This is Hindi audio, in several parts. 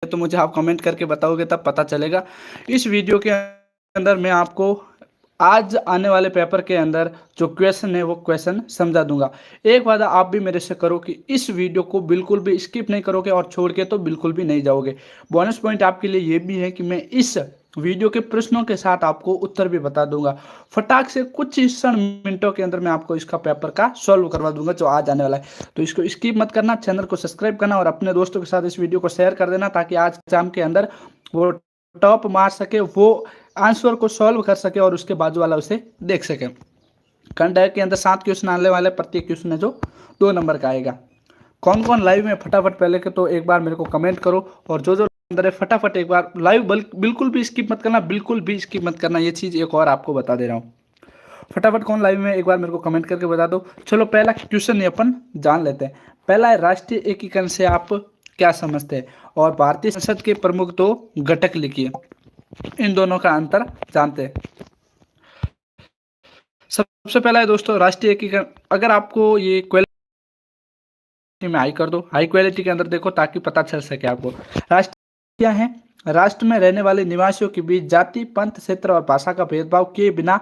तो मुझे आप कमेंट करके बताओगे तब पता चलेगा। इस वीडियो के अंदर मैं आपको आज आने वाले पेपर के अंदर जो क्वेश्चन है वो क्वेश्चन समझा दूंगा। एक वादा आप भी मेरे से करो कि इस वीडियो को बिल्कुल भी स्किप नहीं करोगे और छोड़ के तो बिल्कुल भी नहीं जाओगे। बोनस पॉइंट आपके लिए ये भी है कि मैं इस वीडियो के प्रश्नों के साथ आपको उत्तर भी बता दूंगा। फटाक से कुछ ही क्षण मिनटों के अंदर मैं आपको इसका पेपर का सॉल्व करवा दूंगा जो आज आने वाला है। तो इसको स्किप मत करना, चैनल को सब्सक्राइब करना और अपने दोस्तों के साथ इस वीडियो को शेयर कर देना ताकि आज एग्जाम के अंदर वो टॉप मार सके, वो आंसर को सॉल्व कर सके और उसके बाजू वाला उसे देख सके। खंड के अंदर 7 क्वेश्चन आने वाले, प्रत्येक क्वेश्चन है जो 2 नंबर का आएगा। कौन कौन लाइव में फटाफट पहले के तो एक बार मेरे को कमेंट करो और जो अंदर है फटाफट एक बार लाइव बिल्कुल भी स्किप मत करना, बिल्कुल भी स्किप मत करना। ये चीज़ एक और आपको बता दे रहा हूँ। फटाफट कौन लाइव में एक बार मेरे को कमेंट करके बता दो। चलो पहला क्वेश्चन अपन जान लेते हैं। पहला है राष्ट्रीय एकीकरण से आप क्या समझते हैं और भारतीय संसद के प्रमुख 2 घटक लिखिए। इन दोनों का अंतर जानते हैं। सबसे पहला है दोस्तों राष्ट्रीय एकीकरण। अगर आपको ये क्वालिटी में हाई कर दो, हाई क्वालिटी के अंदर देखो ताकि पता चल सके आपको। राष्ट्र क्या है? राष्ट्र में रहने वाले निवासियों के बीच जाति, पंथ, क्षेत्र और भाषा का भेदभाव किए बिना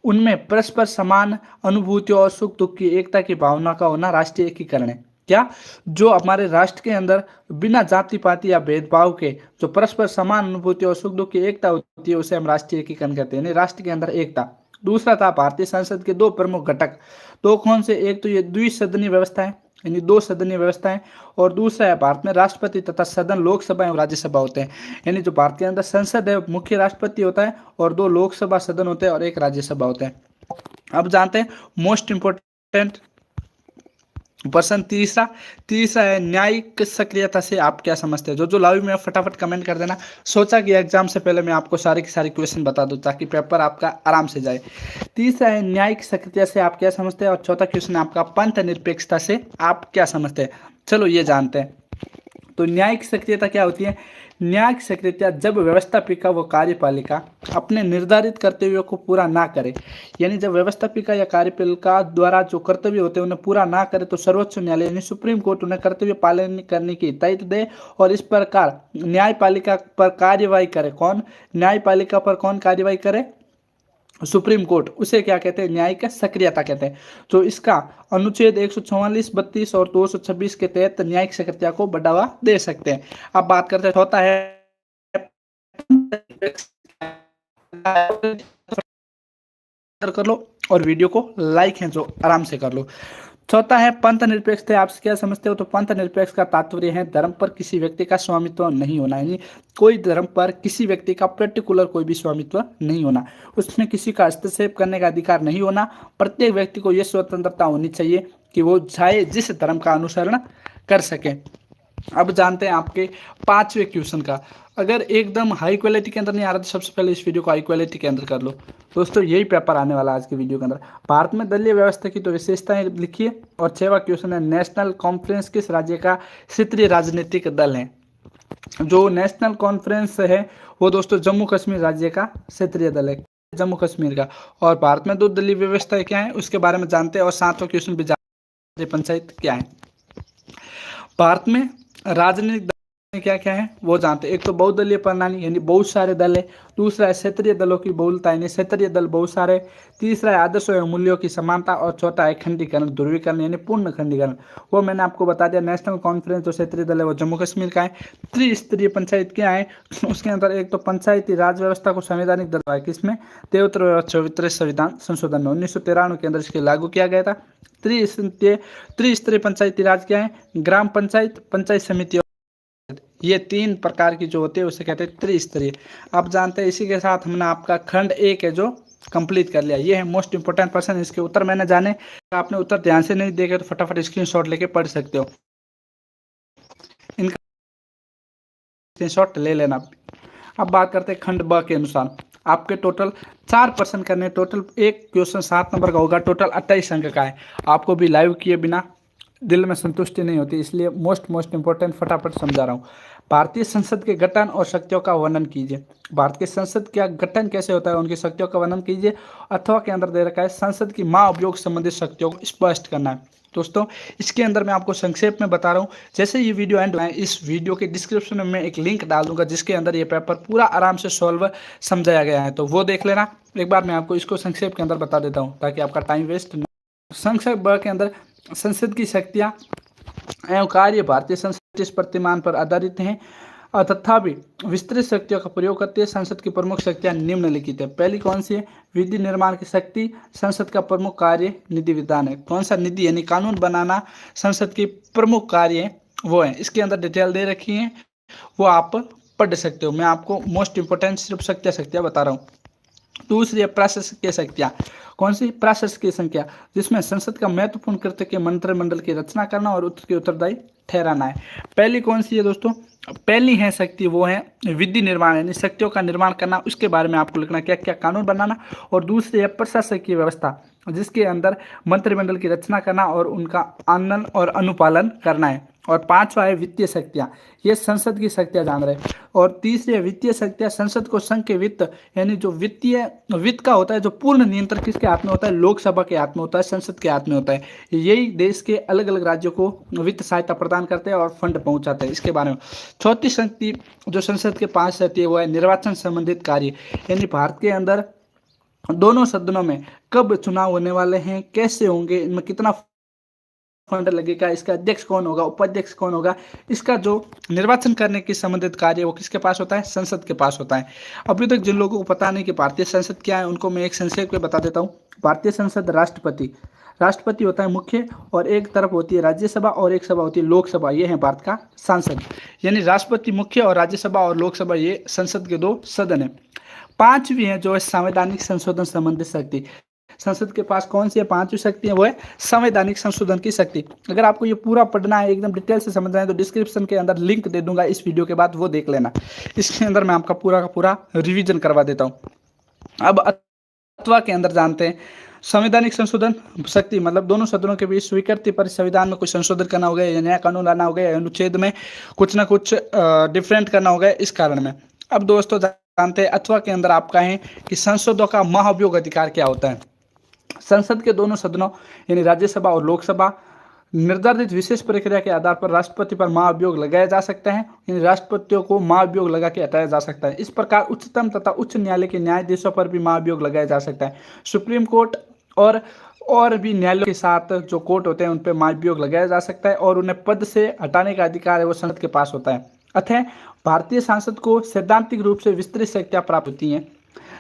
उनमें परस्पर समान अनुभूतियों और सुख दुख की एकता की भावना का होना राष्ट्रीय एकीकरण है। क्या? जो हमारे राष्ट्र के अंदर बिना जाति पाति या भेदभाव के जो परस्पर समान अनुभूति और सुख दुख की एकता होती है उसे हम राष्ट्रीय एकीकरण कहते हैं, राष्ट्र के अंदर एकता। दूसरा था भारतीय संसद के 2 प्रमुख घटक। तो कौन से? एक तो ये द्विसदनीय व्यवस्था है, यानी 2 सदनीय व्यवस्था है, और दूसरा है भारत में राष्ट्रपति तथा सदन लोकसभा एवं राज्यसभा होते हैं। यानी जो भारत के अंदर संसद है मुख्य राष्ट्रपति होता है और 2 लोकसभा सदन होते हैं और 1 राज्यसभा होता है। अब जानते हैं मोस्ट इंपोर्टेंट प्रश्न तीसरा है न्यायिक सक्रियता से आप क्या समझते हैं। जो लाइव में फटाफट कमेंट कर देना। सोचा कि एग्जाम से पहले मैं आपको सारे के सारे क्वेश्चन बता दूं ताकि पेपर आपका आराम से जाए। तीसरा है न्यायिक सक्रियता से आप क्या समझते हैं और चौथा क्वेश्चन है आपका पंथ निरपेक्षता से आप क्या समझते हैं। चलो ये जानते हैं। तो न्यायिक सक्रियता क्या होती है? न्यायिक सक्रियता जब व्यवस्थापिका व कार्यपालिका अपने निर्धारित कर्तव्यों को पूरा ना करे, यानी जब व्यवस्थापिका या कार्यपालिका द्वारा जो कर्तव्य होते हैं उन्हें पूरा ना करे तो सर्वोच्च न्यायालय यानी सुप्रीम कोर्ट उन्हें कर्तव्य पालन करने की हिदायत दे और इस प्रकार न्यायपालिका पर कार्यवाही करे। कौन? न्यायपालिका पर कौन कार्यवाही करे? Supreme court. उसे क्या कहते हैं? न्यायिक सक्रियता कहते हैं। तो इसका अनुच्छेद 144, 32 और 226 के तहत न्यायिक सक्रियता को बढ़ावा दे सकते हैं। अब बात करते हैं होता है कर लो और वीडियो को लाइक है जो आराम से कर लो। चौथा है पंथ निरपेक्षता। आप क्या समझते हो? तो पंथ निरपेक्ष का तात्पर्य है धर्म पर किसी व्यक्ति का स्वामित्व नहीं होना, यानी कोई धर्म पर किसी व्यक्ति का पर्टिकुलर कोई भी स्वामित्व नहीं होना, उसमें किसी का हस्तक्षेप करने का अधिकार नहीं होना। प्रत्येक व्यक्ति को यह स्वतंत्रता होनी चाहिए कि वो चाहे जिस धर्म का अनुसरण कर सके। अब जानते हैं आपके 5वें क्वेश्चन का। अगर एकदम हाई क्वालिटी के अंदर नहीं आ रहा तो सबसे पहले इस वीडियो को हाई क्वालिटी के अंदर कर लो। दोस्तों यही पेपर आने वाला आज के वीडियो के अंदर। भारत में दलीय व्यवस्था की तो विशेषताएं लिखिए। और 6वां क्वेश्चन है नेशनल कॉन्फ्रेंस किस राज्य का क्षेत्रीय राजनीतिक दल है। जो नेशनल कॉन्फ्रेंस है वो दोस्तों जम्मू कश्मीर राज्य का क्षेत्रीय दल है, जम्मू कश्मीर का। और भारत में 2 दलीय व्यवस्थाएं क्या है उसके बारे में जानते हैं। और 7वां क्वेश्चन भी जानते पंचायत क्या है। भारत में राजनीतिक दल क्या क्या है वो जानते हैं। एक तो बहुदलीय प्रणाली यानी बहुत सारे दल है। दूसरा है क्षेत्रीय दलों की बहुलता यानी क्षेत्रीय दल बहुत सारे। तीसरा है आदर्शों एवं मूल्यों की समानता और चौथा है खंडीकरण ध्रुवीकरण यानी पूर्ण खंडीकरण। वो मैंने आपको बता दिया। नेशनल कॉन्फ्रेंस जो क्षेत्रीय दल है वो जम्मू कश्मीर का है। त्रिस्तरीय पंचायत क्या है उसके अंदर एक तो पंचायती राज व्यवस्था को संवैधानिक दर्जा है किसमें? 73 और 74 संविधान संशोधन में 1993 के अंदर इसके लागू किया गया था। त्रिस्तरीय पंचायती राज क्या है? ग्राम पंचायत, पंचायत समिति, ये 3 प्रकार की जो होते हैं उसे कहते हैं त्रिस्तरीय। अब जानते हैं इसी के साथ हमने आपका खंड 1 है जो कंप्लीट कर लिया। ये है मोस्ट इंपोर्टेंट पर्सन। इसके उत्तर मैंने जाने, आपने उत्तर ध्यान से नहीं देखे तो फटाफट स्क्रीनशॉट लेके पढ़ सकते हो, इनका स्क्रीनशॉट ले लेना। अब बात करते हैं खंड ब के अनुसार। आपके टोटल 4 प्रश्न करने, टोटल एक क्वेश्चन 7 नंबर का होगा, टोटल 28 अंक का है। आपको भी लाइव किए बिना दिल में संतुष्टि नहीं होती, इसलिए मोस्ट इंपोर्टेंट फटाफट समझा रहा हूँ। भारतीय संसद के गठन और शक्तियों का वर्णन कीजिए। भारत के संसद का गठन कैसे होता है उनकी शक्तियों का वर्णन कीजिए। अथवा के अंदर दे रखा है संसद की महाअभियोग संबंधित शक्तियों को स्पष्ट करना है। दोस्तों इसके अंदर मैं आपको संक्षेप में बता रहा हूँ। जैसे ये वीडियो एंड है, इस वीडियो के डिस्क्रिप्शन में मैं एक लिंक डाल दूंगा जिसके अंदर ये पेपर पूरा आराम से सॉल्व समझाया गया है, तो वो देख लेना। एक बार मैं आपको इसको संक्षेप के अंदर बता देता हूँ ताकि आपका टाइम वेस्ट न। संक्षेप ब के अंदर संसद की शक्तियाँ एवं कार्य भारतीय संसद इस प्रतिमान पर आधारित हैं तथा भी विस्तृत शक्तियों का प्रयोग करती है। संसद की प्रमुख शक्तियां निम्नलिखित है। पहली कौन सी है? विधि निर्माण की शक्ति। संसद का प्रमुख कार्य निधि विधान है। कौन सा? निधि यानी कानून बनाना संसद की प्रमुख कार्य है वो है। इसके अंदर डिटेल दे रखी है, वो आप पढ़ सकते हो। मैं आपको मोस्ट इंपोर्टेंट सिर्फ शक्तियां बता रहा हूँ। दूसरी है प्रशासकीय शक्तियां। कौन सी? प्रशासकीय संख्या, जिसमें संसद का महत्वपूर्ण कृत्य के मंत्रिमंडल की रचना करना और उसके उत्तरदायी ठहराना है। पहली कौन सी है दोस्तों? पहली है शक्ति, वो है विधि निर्माण, यानी शक्तियों का निर्माण करना, उसके बारे में आपको लिखना क्या क्या कानून बनाना। और दूसरी है प्रशासकीय व्यवस्था, जिसके अंदर मंत्रिमंडल की रचना करना और उनका आनन और अनुपालन करना है। और पांचवा है वित्तीय शक्तियां, ये संसद की शक्तियां जान रहे। और तीसरी है वित्तीय शक्तियां, संसद को संघ के वित्त यानी जो वित्त का होता है, जो पूर्ण नियंत्रण किसके हाथ में होता है? लोकसभा के हाथ में होता है, संसद के हाथ में होता है। यही देश के अलग अलग राज्यों को वित्त सहायता प्रदान करते हैं और फंड पहुंचाते हैं, इसके बारे में। चौथी शक्ति जो संसद के पास रहती है वो है निर्वाचन संबंधित कार्य, यानी भारत के अंदर दोनों सदनों में कब चुनाव होने वाले हैं, कैसे होंगे, इनमें कितना फंड लगेगा, इसका अध्यक्ष कौन होगा, उपाध्यक्ष कौन होगा, इसका जो निर्वाचन करने के संबंधित कार्य वो किसके पास होता है? संसद के पास होता है। अभी तक जिन लोगों को पता नहीं कि भारतीय संसद क्या है, उनको मैं एक संक्षेप में बता देता हूँ। भारतीय संसद राष्ट्रपति होता है मुख्य, और एक तरफ होती है राज्यसभा और एक सभा होती है लोकसभा। ये है भारत का सांसद, यानी राष्ट्रपति मुख्य और राज्यसभा और लोकसभा ये संसद के दो सदन है। पांचवी है जो है संवैधानिक संशोधन संबंधित शक्ति। संसद के पास कौन सी है? पांचवी शक्ति है, वो है संवैधानिक संशोधन की शक्ति। अगर आपको ये पूरा पढ़ना है, एकदम डिटेल से समझना है, तो डिस्क्रिप्शन के अंदर लिंक दे दूंगा इस वीडियो के बाद, वो देख लेना। इसके अंदर मैं आपका पूरा का पूरा रिवीजन करवा देता हूँ। अब अथवा के अंदर जानते हैं संवैधानिक संशोधन शक्ति, मतलब दोनों सदनों के बीच स्वीकृति पर संविधान में कुछ संशोधन करना होगा, या नया कानून लाना होगा, या अनुच्छेद में कुछ ना कुछ डिफरेंट करना होगा, इस कारण में। अब दोस्तों जानते हैं अथवा के अंदर आप कहें कि संसदों का महाभियोग अधिकार क्या होता है। संसद के दोनों सदनों यानी राज्यसभा और लोकसभा निर्धारित विशेष प्रक्रिया के आधार पर राष्ट्रपति पर महाभियोग लगाया जा सकता है, यानी राष्ट्रपतियों को महाभियोग लगा के हटाया जा सकता है। इस प्रकार उच्चतम तथा उच्च न्यायालय के न्यायाधीशों पर भी महाभियोग लगाया जा सकता है। सुप्रीम कोर्ट और भी न्यायालयों के साथ जो कोर्ट होते हैं उन पर महाभियोग लगाया जा सकता है, और उन्हें पद से हटाने का अधिकार है वो संसद के पास होता है। अतः भारतीय सांसद को सैद्धांतिक रूप से विस्तृत शक्तियां प्राप्त होती हैं।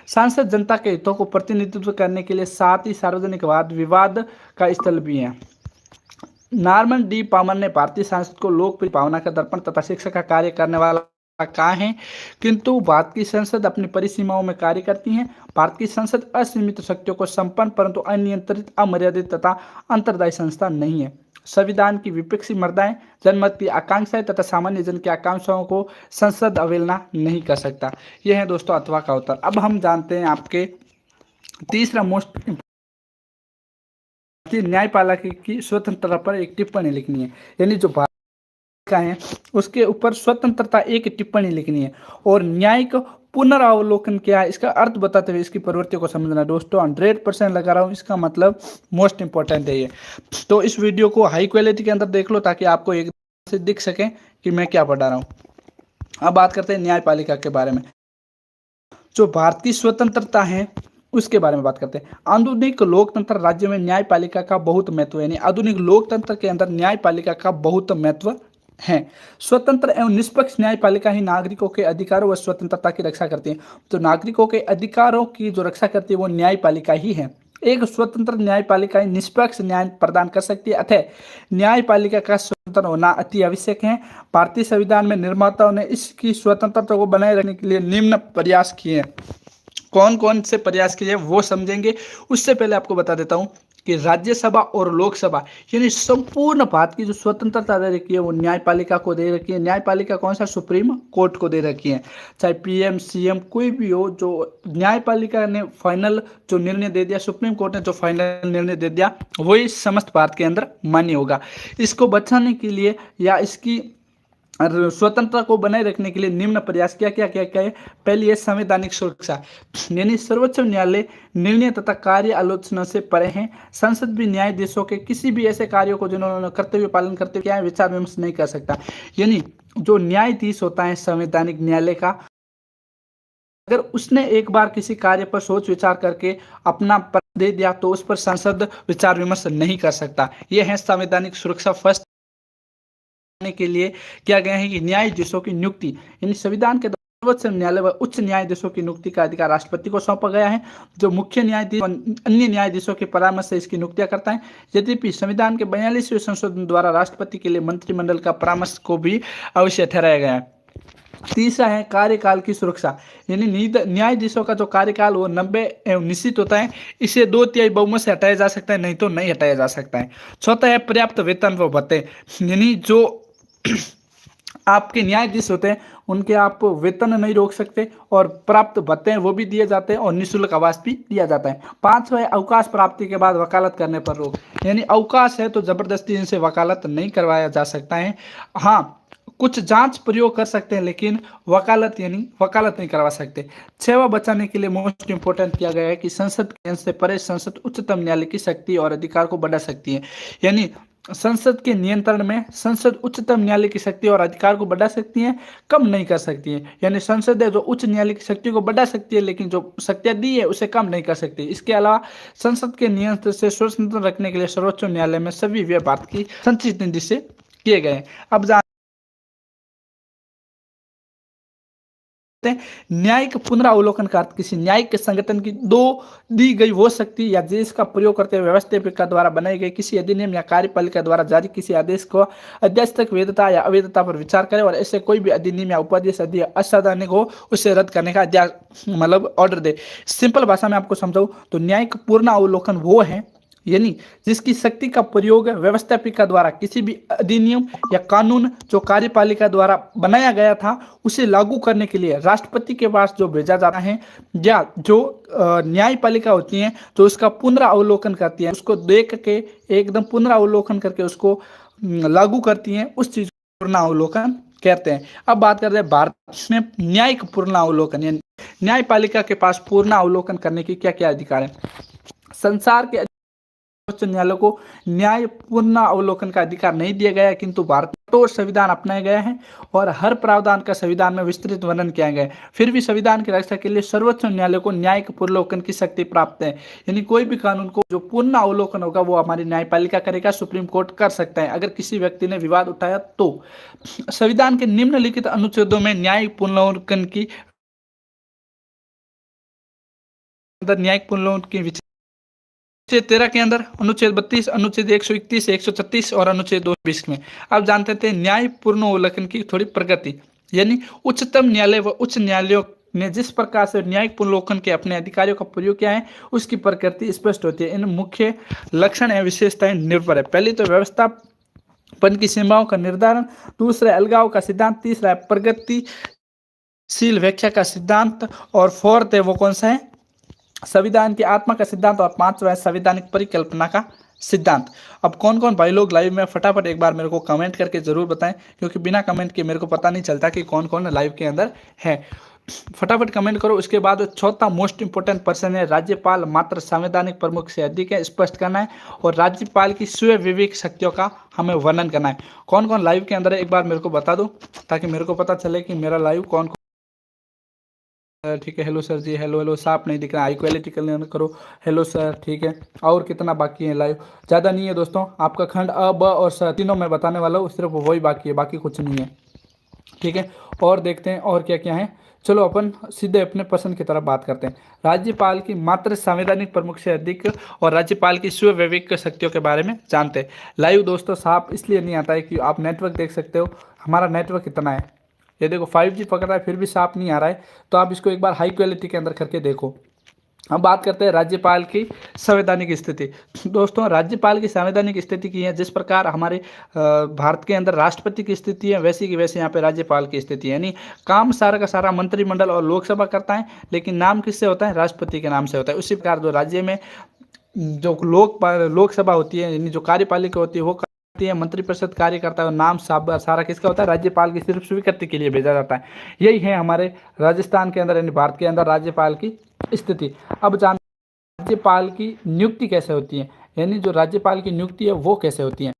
सांसद जनता के हितों को प्रतिनिधित्व करने के लिए साथ ही सार्वजनिक वाद विवाद का स्थल भी है। नॉर्मन डी पामर ने भारतीय सांसद को लोकप्रिय भावना का दर्पण तथा शिक्षा का कार्य करने वाला कहा है, किंतु भारत की संसद अपनी परिसीमाओं में कार्य करती है। भारत की संसद असीमित शक्तियों को संपन्न परंतु अनियंत्रित, अमर्यादित तथा अंतर्दायी संस्था नहीं है। संविधान की विपक्षी मर्दाएं, जनमत की आकांक्षाएं तथा सामान्य जन की आकांक्षाओं को संसद अवहेलना नहीं कर सकता। यह है दोस्तों अथवा का उत्तर। अब हम जानते हैं आपके तीसरा मोस्ट न्यायपालिका की स्वतंत्रता पर एक टिप्पणी लिखनी है, यानी जो भारत का है उसके ऊपर स्वतंत्रता एक टिप्पणी लिखनी है। और न्यायिक पुनरावलोकन क्या है, इसका अर्थ बताते हुए इसकी प्रवृत्ति को समझना। दोस्तों 100% लगा रहा हूँ, इसका मतलब मोस्ट इंपॉर्टेंट है ये। तो इस वीडियो को हाई क्वालिटी के अंदर देख लो ताकि आपको एक से दिख सके कि मैं क्या पढ़ा रहा हूँ। अब बात करते हैं न्यायपालिका के बारे में। जो भारतीय स्वतंत्रता है उसके बारे में बात करते हैं। आधुनिक लोकतंत्र राज्य में न्यायपालिका का बहुत महत्व है, यानी आधुनिक लोकतंत्र के अंदर न्यायपालिका का बहुत महत्व है। स्वतंत्र एवं निष्पक्ष न्यायपालिका ही नागरिकों के अधिकारों व स्वतंत्रता की रक्षा करती है। तो नागरिकों के अधिकारों की जो रक्षा करती है वो न्यायपालिका ही है। एक स्वतंत्र न्यायपालिका ही निष्पक्ष न्याय प्रदान कर सकती है, अतः न्यायपालिका का स्वतंत्र होना अति आवश्यक है। भारतीय संविधान में निर्माताओं ने इसकी स्वतंत्रता को बनाए रखने के लिए निम्न प्रयास किए हैं। कौन कौन से प्रयास किए वो समझेंगे, उससे पहले आपको बता देता हूं कि राज्यसभा और लोकसभा यानी संपूर्ण भारत की जो स्वतंत्रता दे रखी है वो न्यायपालिका को दे रखी है। न्यायपालिका कौन सा? सुप्रीम कोर्ट को दे रखी है। चाहे पीएम सीएम कोई भी हो, जो न्यायपालिका ने फाइनल जो निर्णय दे दिया, सुप्रीम कोर्ट ने जो फाइनल निर्णय दे दिया, वही समस्त भारत के अंदर मान्य होगा। इसको बचाने के लिए या इसकी और स्वतंत्रता को बनाए रखने के लिए निम्न प्रयास क्या है। पहली है संवैधानिक सुरक्षा, यानी सर्वोच्च न्यायालय निर्णय तथा कार्य आलोचना से परे हैं। संसद भी न्यायाधीशों के किसी भी ऐसे कार्यों को जिन्होंने कर्तव्य पालन करते हुए क्या है विचार विमर्श नहीं कर सकता। यानी जो न्यायाधीश होता है संवैधानिक न्यायालय का, अगर उसने एक बार किसी कार्य पर सोच विचार करके अपना दे दिया तो उस पर संसद विचार विमर्श नहीं कर सकता। यह है संवैधानिक सुरक्षा। फर्स्ट के लिए किया गया है कि न्यायाधीशों की नियुक्ति, यानी संविधान के सर्वोच्च न्यायालय व उच्च न्यायाधीशों की नियुक्ति का अधिकार राष्ट्रपति को सौंपा गया है, जो मुख्य न्यायाधीश और अन्य न्यायाधीशों के परामर्श से इसकी नियुक्तियां करता है। यद्यपि संविधान के 42वें संशोधन द्वारा राष्ट्रपति के लिए मंत्रिमंडल का परामर्श को भी अवश्य ठहराया गया है। तीसरा है कार्यकाल की सुरक्षा, यानी न्यायाधीशों का जो कार्यकाल वो 90 एवं निश्चित होता है। इसे 2/3 बहुमत से हटाया जा सकता है, नहीं तो नहीं हटाया जा सकता है। चौथा है पर्याप्त वेतन व भत्ते, यानी जो आपके न्यायाधीश होते हैं उनके आप वेतन नहीं रोक सकते और प्राप्त भत्ते हैं वो भी दिए जाते हैं और निःशुल्क आवास भी दिया जाता है। पांचवा है अवकाश प्राप्ति के बाद वकालत करने पर रोक, यानी अवकाश है तो जबरदस्ती इनसे वकालत नहीं करवाया जा सकता है। हाँ, कुछ जांच प्रयोग कर सकते हैं लेकिन वकालत नहीं करवा सकते। छठवां बचाने के लिए मोस्ट इंपोर्टेंट किया गया है कि संसद के अंश से परे संसद उच्चतम न्यायालय की शक्ति और अधिकार को बढ़ा सकती है, यानी संसद के नियंत्रण में संसद उच्चतम न्यायालय की शक्ति और अधिकार को बढ़ा सकती है, कम नहीं कर सकती है। यानी संसद है जो उच्च न्यायालय की शक्ति को बढ़ा सकती है लेकिन जो शक्तियां दी है उसे कम नहीं कर सकती। इसके अलावा संसद के नियंत्रण से स्वतंत्र रखने के लिए सर्वोच्च न्यायालय में सभी व्यय भारत की संचित निधि से किए गए। अब न्यायिक पुनरावलोकन का अर्थ किसी न्यायिक संगठन की दी गई वो शक्ति या जिसका प्रयोग करते हुए व्यवस्थापिका द्वारा बनाई गई किसी अधिनियम या कार्यपालिका द्वारा जारी किसी आदेश को अध्यादेश तक वैधता या अवैधता पर विचार करे और ऐसे कोई भी अधिनियम या उपादेश असंवैधानिक हो उसे रद्द करने का ऑर्डर दे। सिंपल भाषा में आपको समझाऊं तो न्यायिक पुनरावलोकन वो है, यानी जिसकी शक्ति का प्रयोग व्यवस्थापिका द्वारा किसी भी अधिनियम या कानून जो कार्यपालिका द्वारा बनाया गया था उसे लागू करने के लिए राष्ट्रपति के पास जो भेजा जाता है या जो न्यायपालिका होती है जो उसका पुनरावलोकन करती है, उसको देख के एकदम पुनरावलोकन करके उसको लागू करती है, उस चीज को पुनरावलोकन कहते हैं। अब बात करते हैं भारत में न्यायिक पुनरावलोकन, यानी न्यायपालिका के पास पुनरावलोकन करने की क्या क्या अधिकार है। संसार के उच्च न्यायालय को न्याय पुनरावलोकन का अधिकार नहीं दिया गया है, किंतु भारत में कठोर संविधान अपनाया गया है और हर प्रावधान का संविधान में विस्तृत वर्णन किया गया है। फिर भी संविधान की रक्षा के लिए सर्वोच्च न्यायालय को न्यायिक पुनरावलोकन की शक्ति प्राप्त है, यानी कोई भी कानून को जो पूर्ण अवलोकन होगा वो हमारी न्यायपालिका करेगा, सुप्रीम कोर्ट कर सकता है अगर किसी व्यक्ति ने विवाद उठाया तो। संविधान के निम्नलिखित अनुच्छेदों में न्यायिक पुनरावलोकन की अनुच्छेद 13 के अंदर, अनुच्छेद 32, अनुच्छेद 131, 136 और अनुच्छेद 220 में। अब जानते थे न्याय पुनरावलोकन की थोड़ी प्रगति, यानी उच्चतम न्यायालय व उच्च न्यायालयों ने जिस प्रकार से न्यायिक पुनरावलोकन के अपने अधिकारियों का प्रयोग किया है उसकी प्रकृति स्पष्ट होती है। इन मुख्य लक्षण एवं विशेषताएं निर्भर है। पहली तो व्यवस्थापन की सीमाओं का निर्धारण, दूसरा अलगाव का सिद्धांत, तीसरा है प्रगतिशील व्याख्या का सिद्धांत और फोर्थ है वो कौन सा है संविधान की आत्मा का सिद्धांत और पांचवा है संवैधानिक परिकल्पना का सिद्धांत। अब कौन कौन भाई लोग लाइव में फटाफट एक बार मेरे को कमेंट करके जरूर बताएं, क्योंकि बिना कमेंट के मेरे को पता नहीं चलता कि कौन कौन लाइव के अंदर है। फटाफट कमेंट करो। उसके बाद चौथा मोस्ट इंपोर्टेंट पर्सन है राज्यपाल मात्र संवैधानिक प्रमुख से अधिक है, स्पष्ट करना है और राज्यपाल की स्वयं विवेक शक्तियों का हमें वर्णन करना है। कौन कौन लाइव के अंदर है एक बार मेरे को बता दो ताकि मेरे को पता चले कि मेरा लाइव कौन। ठीक है, हेलो सर जी, हेलो साफ नहीं दिख रहा, हाई क्वालिटी करो। हेलो सर, ठीक है। और कितना बाकी है लाइव? ज़्यादा नहीं है दोस्तों, आपका खंड अ ब और स तीनों मैं बताने वाला हूँ, सिर्फ वही बाकी है, बाकी कुछ नहीं है। ठीक है, और देखते हैं और क्या क्या है। चलो अपन सीधे अपने पसंद की तरफ बात करते हैं। राज्यपाल की मात्र संवैधानिक प्रमुख से अधिक और राज्यपाल की स्व विवेक शक्तियों के बारे में जानते हैं। लाइव दोस्तों साफ इसलिए नहीं आता है कि आप नेटवर्क देख सकते हो, हमारा नेटवर्क कितना है, ये देखो 5G पकड़ रहा है फिर भी साफ नहीं आ रहा है, तो आप इसको एक बार हाई क्वालिटी के अंदर करके देखो। हम बात करते हैं राज्यपाल की संवैधानिक स्थिति। दोस्तों राज्यपाल की संवैधानिक स्थिति की है जिस प्रकार हमारे भारत के अंदर राष्ट्रपति की स्थिति है वैसी की वैसे यहाँ पे राज्यपाल की स्थिति है, यानी काम सारा का सारा मंत्रिमंडल और लोकसभा करता है, लेकिन नाम किससे होता है? राष्ट्रपति के नाम से होता है। उसी प्रकार जो राज्य में जो लोकसभा होती है यानी जो कार्यपालिका होती है वो है, मंत्रिपरिषद कार्य करता है और नाम सारा किसका होता है, राज्यपाल की सिर्फ स्वीकृति के लिए भेजा जाता है। यही है हमारे राजस्थान के अंदर यानी भारत के अंदर राज्यपाल की स्थिति। अब जानते हैं राज्यपाल की नियुक्ति कैसे होती है, यानी जो राज्यपाल की नियुक्ति है वो कैसे होती है।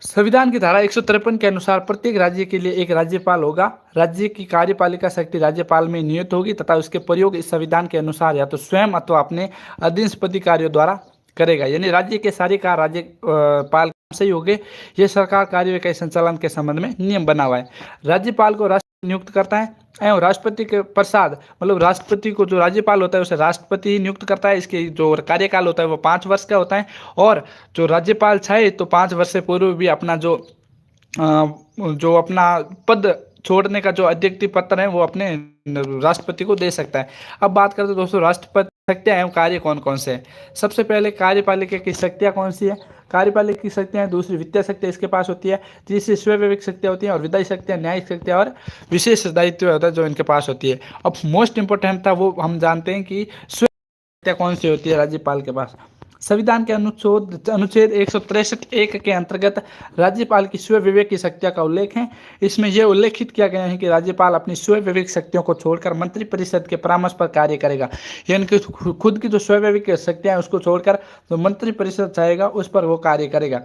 संविधान की धारा 153 के अनुसार प्रत्येक राज्य के लिए एक राज्यपाल होगा। राज्य की कार्यपालिका शक्ति राज्यपाल में नियुक्त होगी तथा उसके प्रयोग इस संविधान के अनुसार या तो स्वयं अथवा अपने अधीनस्थ अधिकारियों द्वारा करेगा। यानी राज्य के सारे कार्य राज्यपाल से ही होंगे। यह सरकार कार्य के संचालन के संबंध में नियम बना हुआ है। राज्यपाल को राष्ट्रपति नियुक्त करता है एवं राष्ट्रपति के प्रसाद मतलब राष्ट्रपति को जो राज्यपाल होता है उसे राष्ट्रपति नियुक्त करता है। इसके जो कार्यकाल होता है वो 5 वर्ष का होता है और जो राज्यपाल चाहे तो 5 वर्ष से पूर्व भी अपना जो अपना पद छोड़ने का जो अध्यक्ष पत्र है वो अपने राष्ट्रपति को दे सकता है। अब बात करते हैं दोस्तों राष्ट्रपति शक्तियां एवं कार्य कौन कौन से हैं। सबसे पहले कार्यपालिका की शक्तियां कौन सी है, कार्यपालिका की शक्तियां, दूसरी वित्तीय शक्तियां इसके पास होती है, तीसरी स्वविवेक शक्तियां होती हैं और विधायी शक्तियां, न्यायिक शक्तियां और विशेष दायित्व होता है जो इनके पास होती है। अब मोस्ट इंपोर्टेंट था वो हम जानते हैं कि शक्तियां कौन सी होती है राज्यपाल के पास। संविधान के अनुच्छेद 163(1) के अंतर्गत राज्यपाल की स्व विवेक की शक्तियों का उल्लेख है। इसमें यह उल्लेखित किया गया है कि राज्यपाल अपनी स्व विवेक शक्तियों को छोड़कर मंत्रिपरिषद के परामर्श पर कार्य करेगा। यानी कि खुद की जो स्व विवेक शक्तियां हैं उसको छोड़कर जो मंत्रिपरिषद चाहेगा उस पर वो कार्य करेगा,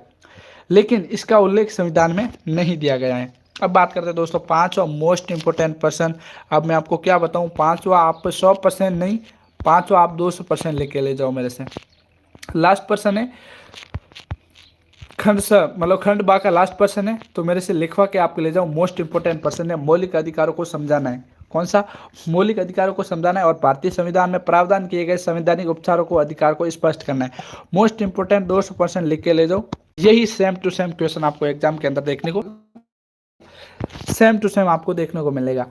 लेकिन इसका उल्लेख संविधान में नहीं दिया गया है। अब बात करते हैं दोस्तों पांचवा मोस्ट इंपोर्टेंट पर्सन। अब मैं आपको क्या बताऊं, पांचवा आप 100% नहीं, पांचवा आप 200% लेके ले जाओ मेरे से। लास्ट पर्सन है खंड बा का लास्ट पर्सन है, तो मेरे से लिखवा के आपको ले जाओ। मोस्ट इंपोर्टेंट पर्सन है, मौलिक अधिकारों को समझाना है। कौन सा, मौलिक अधिकारों को समझाना है और भारतीय संविधान में प्रावधान किए गए संवैधानिक उपचारों को अधिकार को स्पष्ट करना है। मोस्ट इंपोर्टेंट 200% लिख के ले जाओ। यही सेम टू सेम क्वेश्चन आपको एग्जाम के अंदर देखने को मिलेगा।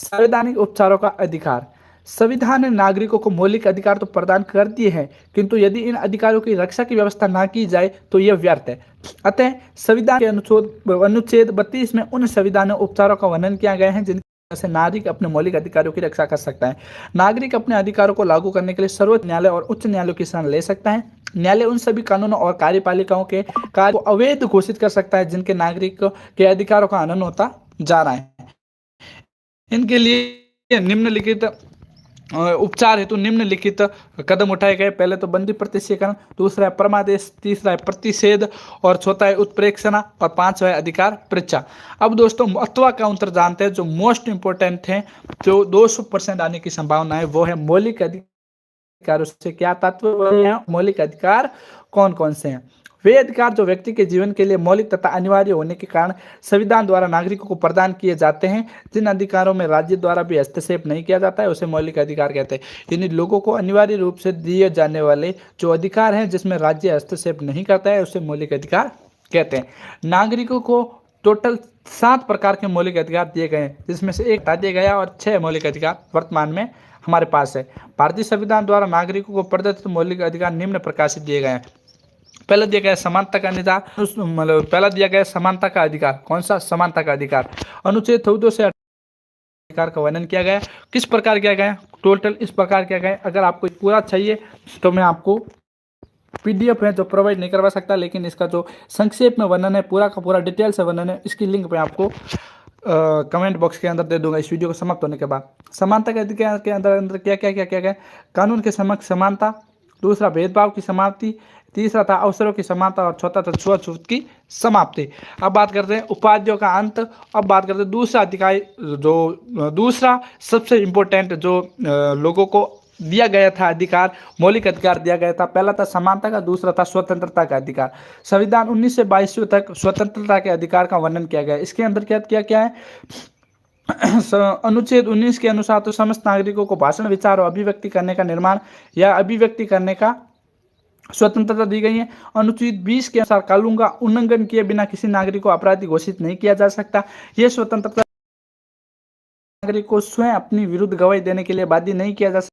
संवैधानिक उपचारों का अधिकार। संविधान ने नागरिकों को मौलिक अधिकार तो प्रदान कर दिए हैं, किंतु यदि इन अधिकारों की रक्षा की व्यवस्था ना की जाए तो यह व्यर्थ है। अतः संविधान के अनुच्छेद 32 में उन संविधानिक उपचारों का वर्णन किया गया है जिनकी वजह से नागरिक अपने मौलिक अधिकारों की रक्षा कर सकता है। नागरिक अपने अधिकारों को लागू करने के लिए सर्वोच्च न्यायालय और उच्च न्यायालयों की शरण ले सकता है। न्यायालय उन सभी कानूनों और कार्यपालिकाओं के कार्य को अवैध घोषित कर सकता है जिनके नागरिक के अधिकारों का हनन होता जा रहा है। इनके लिए निम्नलिखित उपचार हेतु निम्नलिखित कदम उठाए गए। पहले तो बंदी प्रतिष्ठीकरण, दूसरा है परमादेश, तीसरा है प्रतिषेध और चौथा है उत्प्रेक्षणा और पांचवा है अधिकार परीक्षा। अब दोस्तों अथवा का उत्तर जानते हैं जो मोस्ट इंपोर्टेंट है, जो 200% आने की संभावना है, वो है मौलिक अधिकारों से क्या तात्पर्य है, मौलिक अधिकार कौन कौन से हैं। वे अधिकार जो व्यक्ति के जीवन के लिए मौलिक तथा अनिवार्य होने के कारण संविधान द्वारा नागरिकों को प्रदान किए जाते हैं। जिन अधिकारों में राज्य द्वारा भी हस्तक्षेप नहीं किया जाता है उसे मौलिक अधिकार कहते हैं। यानी लोगों को अनिवार्य रूप से दिए जाने वाले जो अधिकार हैं जिसमें राज्य हस्तक्षेप नहीं करता है उसे मौलिक अधिकार कहते हैं। नागरिकों को टोटल 7 प्रकार के मौलिक अधिकार दिए गए हैं, जिसमें से 1 हटा दिया गया और 6 मौलिक अधिकार वर्तमान में हमारे पास है। भारतीय संविधान द्वारा नागरिकों को प्रदत्त मौलिक अधिकार निम्न प्रकार से दिए गए हैं। पहला दिया गया समानता का अधिकार, मतलब पहला दिया गया समानता का अधिकार। कौन सा, समानता का अधिकार। अनुच्छेद 14 से अधिकार का वर्णन किया गया। किस प्रकार किया गया, टोटल इस प्रकार किया गया। अगर आपको पूरा चाहिए तो मैं आपको PDF है जो प्रोवाइड नहीं करवा सकता, लेकिन इसका जो संक्षेप में वर्णन है, पूरा का पूरा डिटेल से वर्णन है, इसकी लिंक मैं आपको कमेंट बॉक्स के अंदर दे दूंगा इस वीडियो को समाप्त होने के बाद। समानता के अधिकार के अंदर क्या क्या क्या क्या गया, कानून के समक्ष समानता, दूसरा भेदभाव की समाप्ति, तीसरा था अवसरों की समानता और चौथा था छुआछूत की समाप्ति। अब बात करते हैं उपाधियों का अंत। अब बात करते हैं दूसरा अधिकार, जो दूसरा सबसे इम्पोर्टेंट जो लोगों को दिया गया था अधिकार, मौलिक अधिकार दिया गया था। पहला था समानता का, दूसरा था स्वतंत्रता का अधिकार। संविधान 19 से 22 तक स्वतंत्रता के अधिकार का वर्णन किया गया। इसके अंदर क्या है, अनुच्छेद 19 के अनुसार तो समस्त नागरिकों को भाषण, विचार और अभिव्यक्ति करने का, निर्माण या अभिव्यक्ति करने का स्वतंत्रता दी गई है। अनुच्छेद 20 के अनुसार कानून का उल्लंघन किए बिना किसी नागरिक को अपराधी घोषित नहीं किया जा सकता। यह स्वतंत्रता नागरिक को स्वयं अपनी विरुद्ध गवाही देने के लिए बाध्य नहीं किया जा सकता।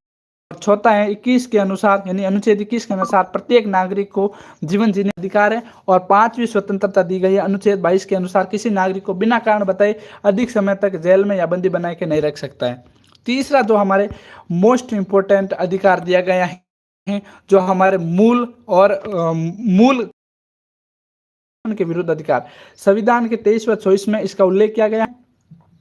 चौथा है 21 के अनुसार, यानी अनुच्छेद 21 के अनुसार प्रत्येक नागरिक को जीवन जीने का अधिकार है। और 5वीं स्वतंत्रता दी गई है। अनुच्छेद 22 के अनुसार किसी नागरिक को बिना कारण बताए अधिक समय तक जेल में या बंदी बना के नहीं रख सकता है। तीसरा जो हमारे मोस्ट इंपोर्टेंट अधिकार दिया गया है, जो हमारे मूल के विरुद्ध अधिकार। संविधान के 23 व 24 में इसका उल्लेख किया गया है।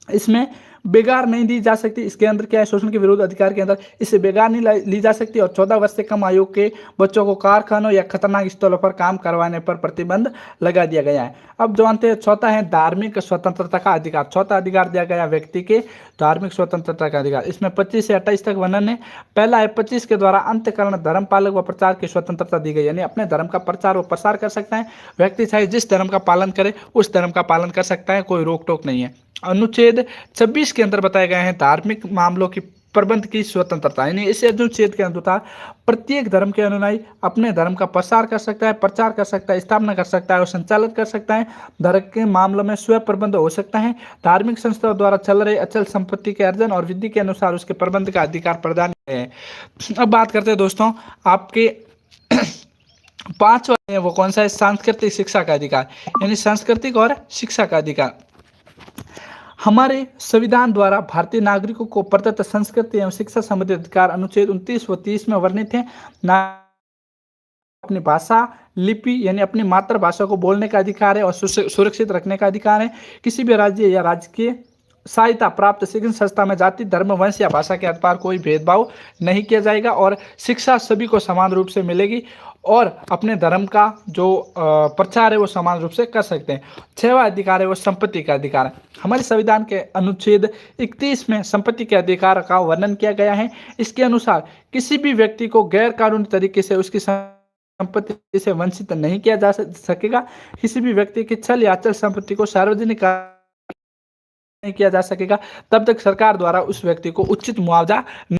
इसमें बेगार नहीं दी जा सकती। इसके अंदर क्या है, शोषण के विरुद्ध अधिकार के अंदर इससे बेगार नहीं ली जा सकती। और 14 वर्ष से कम आयु के बच्चों को कारखानों या खतरनाक स्थलों पर काम करवाने पर प्रतिबंध लगा दिया गया है। अब जानते हैं चौथा है धार्मिक स्वतंत्रता का अधिकार। चौथा अधिकार दिया गया व्यक्ति के धार्मिक स्वतंत्रता का अधिकार। इसमें 25 से 28 तक वर्णन है। पहला है 25 के द्वारा अंतःकरण धर्म पालक व प्रचार की स्वतंत्रता दी गई, यानी अपने धर्म का प्रचार व प्रसार कर सकता है व्यक्ति, चाहे जिस धर्म का पालन करे उस धर्म का पालन कर सकता है, कोई रोक टोक नहीं है। अनुच्छेद 26 के अंदर बताए गए हैं धार्मिक मामलों की प्रबंध की स्वतंत्रता, यानी इस अनुच्छेद के अनुसार प्रत्येक धर्म के अनुयायी अपने धर्म का प्रसार कर सकता है, प्रचार कर सकता है, स्थापना कर सकता है और संचालित कर सकता है। धर्म के मामलों में स्वयं प्रबंध हो सकता है। धार्मिक संस्थाओं द्वारा चल रहे अचल संपत्ति के अर्जन और विधि के अनुसार उसके प्रबंध का अधिकार प्रदान है। अब बात करते हैं दोस्तों आपके पांचवा है वो कौन सा है, सांस्कृतिक शिक्षा का अधिकार, यानी सांस्कृतिक और शिक्षा का अधिकार। हमारे संविधान द्वारा भारतीय नागरिकों को प्रदत्त संस्कृति एवं शिक्षा संबंधी अधिकार अनुच्छेद 29 व 30 में वर्णित है। अपनी भाषा लिपि यानी अपनी मातृभाषा को बोलने का अधिकार है और सुरक्षित रखने का अधिकार है। किसी भी राज्य या राज्य के सहायता प्राप्त शिक्षण संस्था में जाति, धर्म, वंश या भाषा के आधार पर कोई भेदभाव नहीं किया जाएगा और शिक्षा सभी को समान रूप से मिलेगी और अपने धर्म का जो प्रचार है वो समान रूप से कर सकते हैं। छठवां अधिकार है वो संपत्ति का अधिकार है। हमारे संविधान के अनुच्छेद 31 में संपत्ति के अधिकार का वर्णन किया गया है। इसके अनुसार किसी भी व्यक्ति को गैर कानूनी तरीके से उसकी संपत्ति से वंचित नहीं किया जा सकेगा। किसी भी व्यक्ति की छल या अचल संपत्ति को सार्वजनिक नहीं किया जा सकेगा तब तक सरकार द्वारा उस व्यक्ति को उचित मुआवजा नहीं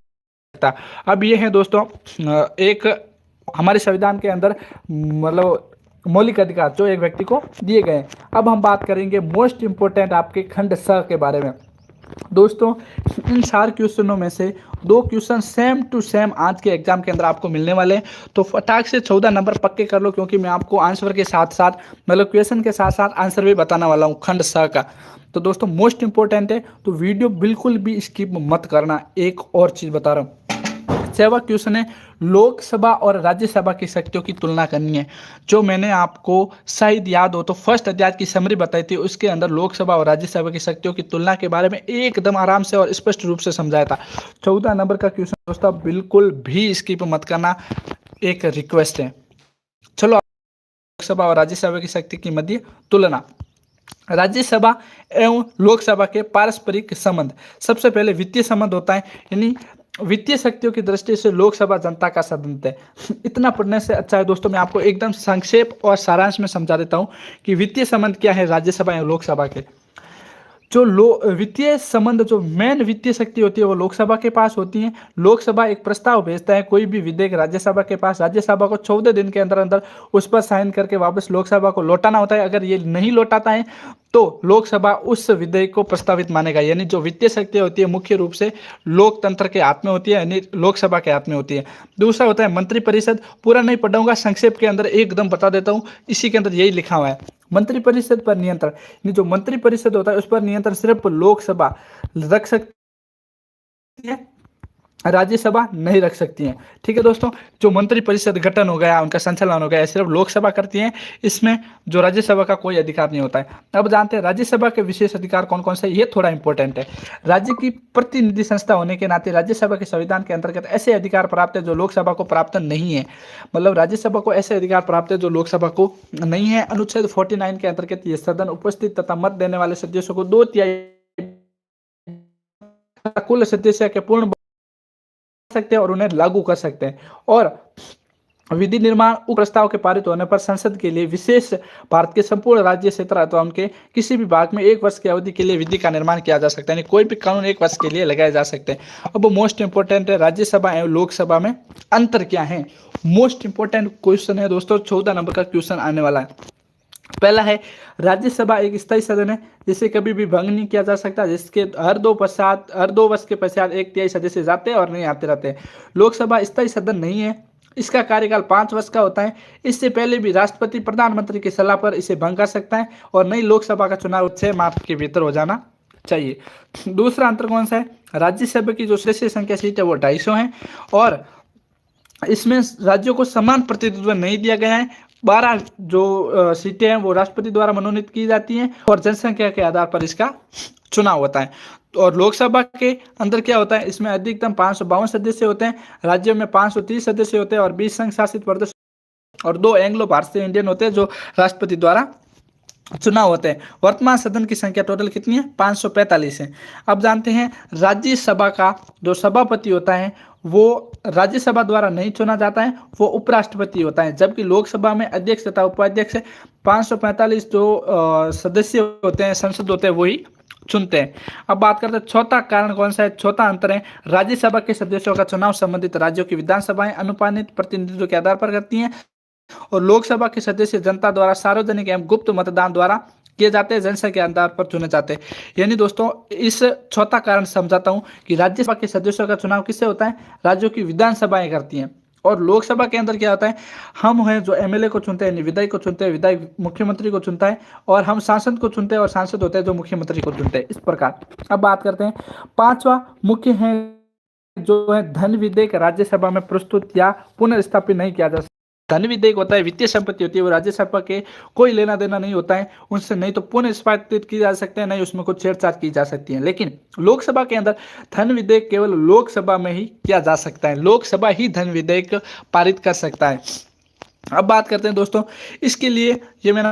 सकता। अब ये है दोस्तों एक हमारे संविधान के अंदर मतलब मौलिक अधिकार जो एक व्यक्ति को दिए गए। अब हम बात करेंगे मोस्ट इंपोर्टेंट आपके खंड स के बारे में। दोस्तों इन 4 क्वेश्चनों में से 2 क्वेश्चन सेम टू सेम आज के एग्जाम के अंदर आपको मिलने वाले हैं, तो फटाक से 14 नंबर पक्के कर लो, क्योंकि मैं आपको आंसर के साथ साथ मतलब क्वेश्चन के साथ साथ आंसर भी बताने वाला हूँ खंड स का। तो दोस्तों मोस्ट इंपॉर्टेंट है, तो वीडियो बिल्कुल भी स्किप मत करना। एक और चीज़ बता रहा हूँ, 7वां क्वेश्चन है लोकसभा और राज्यसभा की शक्तियों की तुलना करनी है। जो मैंने आपको शायद याद हो तो फर्स्ट अध्याय की समरी बताई थी, उसके अंदर लोकसभा और राज्यसभा की शक्तियों की तुलना के बारे में एकदम आराम से और स्पष्ट रूप से समझाया था। 14 नंबर का क्वेश्चन दोस्तों बिल्कुल भी स्किप मत करना, एक रिक्वेस्ट है। चलो लोकसभा और राज्यसभा की शक्ति की मध्य तुलना। राज्यसभा एवं लोकसभा के पारस्परिक संबंध। सबसे पहले वित्तीय संबंध होता है, यानी वित्तीय शक्तियों की दृष्टि से लोकसभा जनता का सदन है। इतना पढ़ने से अच्छा है दोस्तों मैं आपको एकदम संक्षेप और सारांश में समझा देता हूं कि वित्तीय संबंध क्या है राज्यसभा एवं लोकसभा के। जो वित्तीय संबंध जो मेन वित्तीय शक्ति होती है वो लोकसभा के पास होती है। लोकसभा एक प्रस्ताव भेजता है कोई भी विधेयक राज्यसभा के पास, राज्यसभा को 14 दिन के अंदर अंदर उस पर साइन करके वापस लोकसभा को लौटाना होता है। अगर ये नहीं लौटाता है तो लोकसभा उस विधेयक को प्रस्तावित मानेगा। यानी जो वित्तीय शक्ति होती है मुख्य रूप से लोकतंत्र के हाथ में होती है, यानी लोकसभा के हाथ में होती है। दूसरा होता है मंत्रिपरिषद। पूरा नहीं पढ़ाऊंगा, संक्षेप के अंदर एकदम बता देता हूँ, इसी के अंदर यही लिखा हुआ है। मंत्रिपरिषद पर नियंत्रण, यानी जो मंत्रिपरिषद होता है उस पर नियंत्रण सिर्फ लोकसभा रख सकती है, राज्यसभा नहीं रख सकती है। ठीक है दोस्तों, जो मंत्रिपरिषद गठन हो गया, उनका संचालन हो गया, सिर्फ लोकसभा करती है, इसमें जो राज्यसभा का कोई अधिकार नहीं होता है। अब जानते हैं राज्यसभा के विशेष अधिकार कौन कौन से, ये थोड़ा इंपॉर्टेंट है। राज्य की प्रतिनिधि संस्था होने के नाते राज्यसभा के संविधान के अंतर्गत ऐसे अधिकार प्राप्त है जो लोकसभा को प्राप्त नहीं है। मतलब राज्यसभा को ऐसे अधिकार प्राप्त है जो लोकसभा को नहीं है। अनुच्छेद 49 के अंतर्गत ये सदन उपस्थित तथा मत देने वाले सदस्यों को 2/3 कुल सदस्य के पूर्ण सकते हैं और उन्हें लागू कर सकते हैं। और विधि निर्माण प्रस्ताव के पारित होने पर संसद के लिए विशेष भारत के संपूर्ण राज्य क्षेत्र अथवा उनके किसी भी भाग में 1 वर्ष की अवधि के लिए विधि का निर्माण किया जा सकता है, यानी कोई भी कानून 1 वर्ष के लिए लगाए जा सकते हैं। अब मोस्ट इंपोर्टेंट है राज्यसभा एवं लोकसभा में अंतर क्या है। मोस्ट इंपोर्टेंट क्वेश्चन है दोस्तों, 14 नंबर का क्वेश्चन आने वाला है। पहला है राज्यसभा एक स्थायी सदन है जिसे कभी भी भंग नहीं किया जा सकता, जिसके हर 2 वर्ष के पश्चात 1/3 सदस्य जाते हैं और नहीं आते रहते हैं। लोकसभा स्थायी सदन नहीं है, इसका कार्यकाल 5 वर्ष का होता है। इससे पहले भी राष्ट्रपति प्रधानमंत्री की सलाह पर इसे भंग कर सकता है और नई लोकसभा का चुनाव 6 मार्च के भीतर हो जाना चाहिए। दूसरा अंतर कौन सा है, राज्यसभा की जो सदस्य संख्या सीट है वो 250 है और इसमें राज्यों को समान प्रतिनिधित्व नहीं दिया गया है। 12 जो सीटें हैं वो राष्ट्रपति द्वारा मनोनीत की जाती हैं और जनसंख्या के आधार पर इसका चुनाव होता है। और लोकसभा के अंदर क्या होता है, इसमें अधिकतम 552 सदस्य होते हैं, राज्यों में 530 सदस्य होते हैं और 20 संघ शासित प्रदेश और 2 एंग्लो भारतीय इंडियन होते हैं जो राष्ट्रपति द्वारा चुनाव होते हैं। वर्तमान सदन की संख्या टोटल कितनी है, 545 है। अब जानते हैं राज्यसभा का जो सभापति होता है वो राज्यसभा द्वारा नहीं चुना जाता है, वो उपराष्ट्रपति होता है, जबकि लोकसभा में अध्यक्ष तथा उपाध्यक्ष 545 जो सदस्य होते हैं, संसद होते हैं, वही चुनते हैं। अब बात करते हैं चौथा कारण कौन सा है, चौथा अंतर है राज्यसभा के सदस्यों का चुनाव संबंधित राज्यों की विधानसभाएं अनुपानित प्रतिनिधित्व के आधार पर करती हैं और लोकसभा के सदस्य जनता द्वारा सार्वजनिक एवं गुप्त मतदान द्वारा किए जाते हैं, जनसंख्या के आधार पर चुने जाते हैं। यानी दोस्तों इस चौथा कारण समझाता हूं कि राज्यसभा के सदस्यों का चुनाव किससे होता है, राज्यों की विधानसभाएं करती हैं। और लोकसभा के अंदर क्या होता है, हम हैं जो एमएलए को चुनते हैं, विधायक को चुनते हैं, विधायक मुख्यमंत्री को चुनता है और हम सांसद को चुनते हैं और सांसद होते हैं जो मुख्यमंत्री को चुनते हैं। इस प्रकार अब बात करते हैं पांचवा मुख्य है जो है धन विधेयक राज्यसभा में प्रस्तुत या पुनर्स्थापित नहीं किया जा सकता। धन विधेयक होता है वित्तीय संपत्ति होती है, वो राज्यसभा के कोई लेना देना नहीं होता है उनसे, नहीं तो पुनर्स्थापित की जा सकते हैं, नहीं उसमें कुछ छेड़छाड़ की जा सकती है। लेकिन लोकसभा के अंदर धन विधेयक केवल लोकसभा में ही किया जा सकता है, लोकसभा ही धन विधेयक पारित कर सकता है। अब बात करते हैं दोस्तों, इसके लिए ये मैंने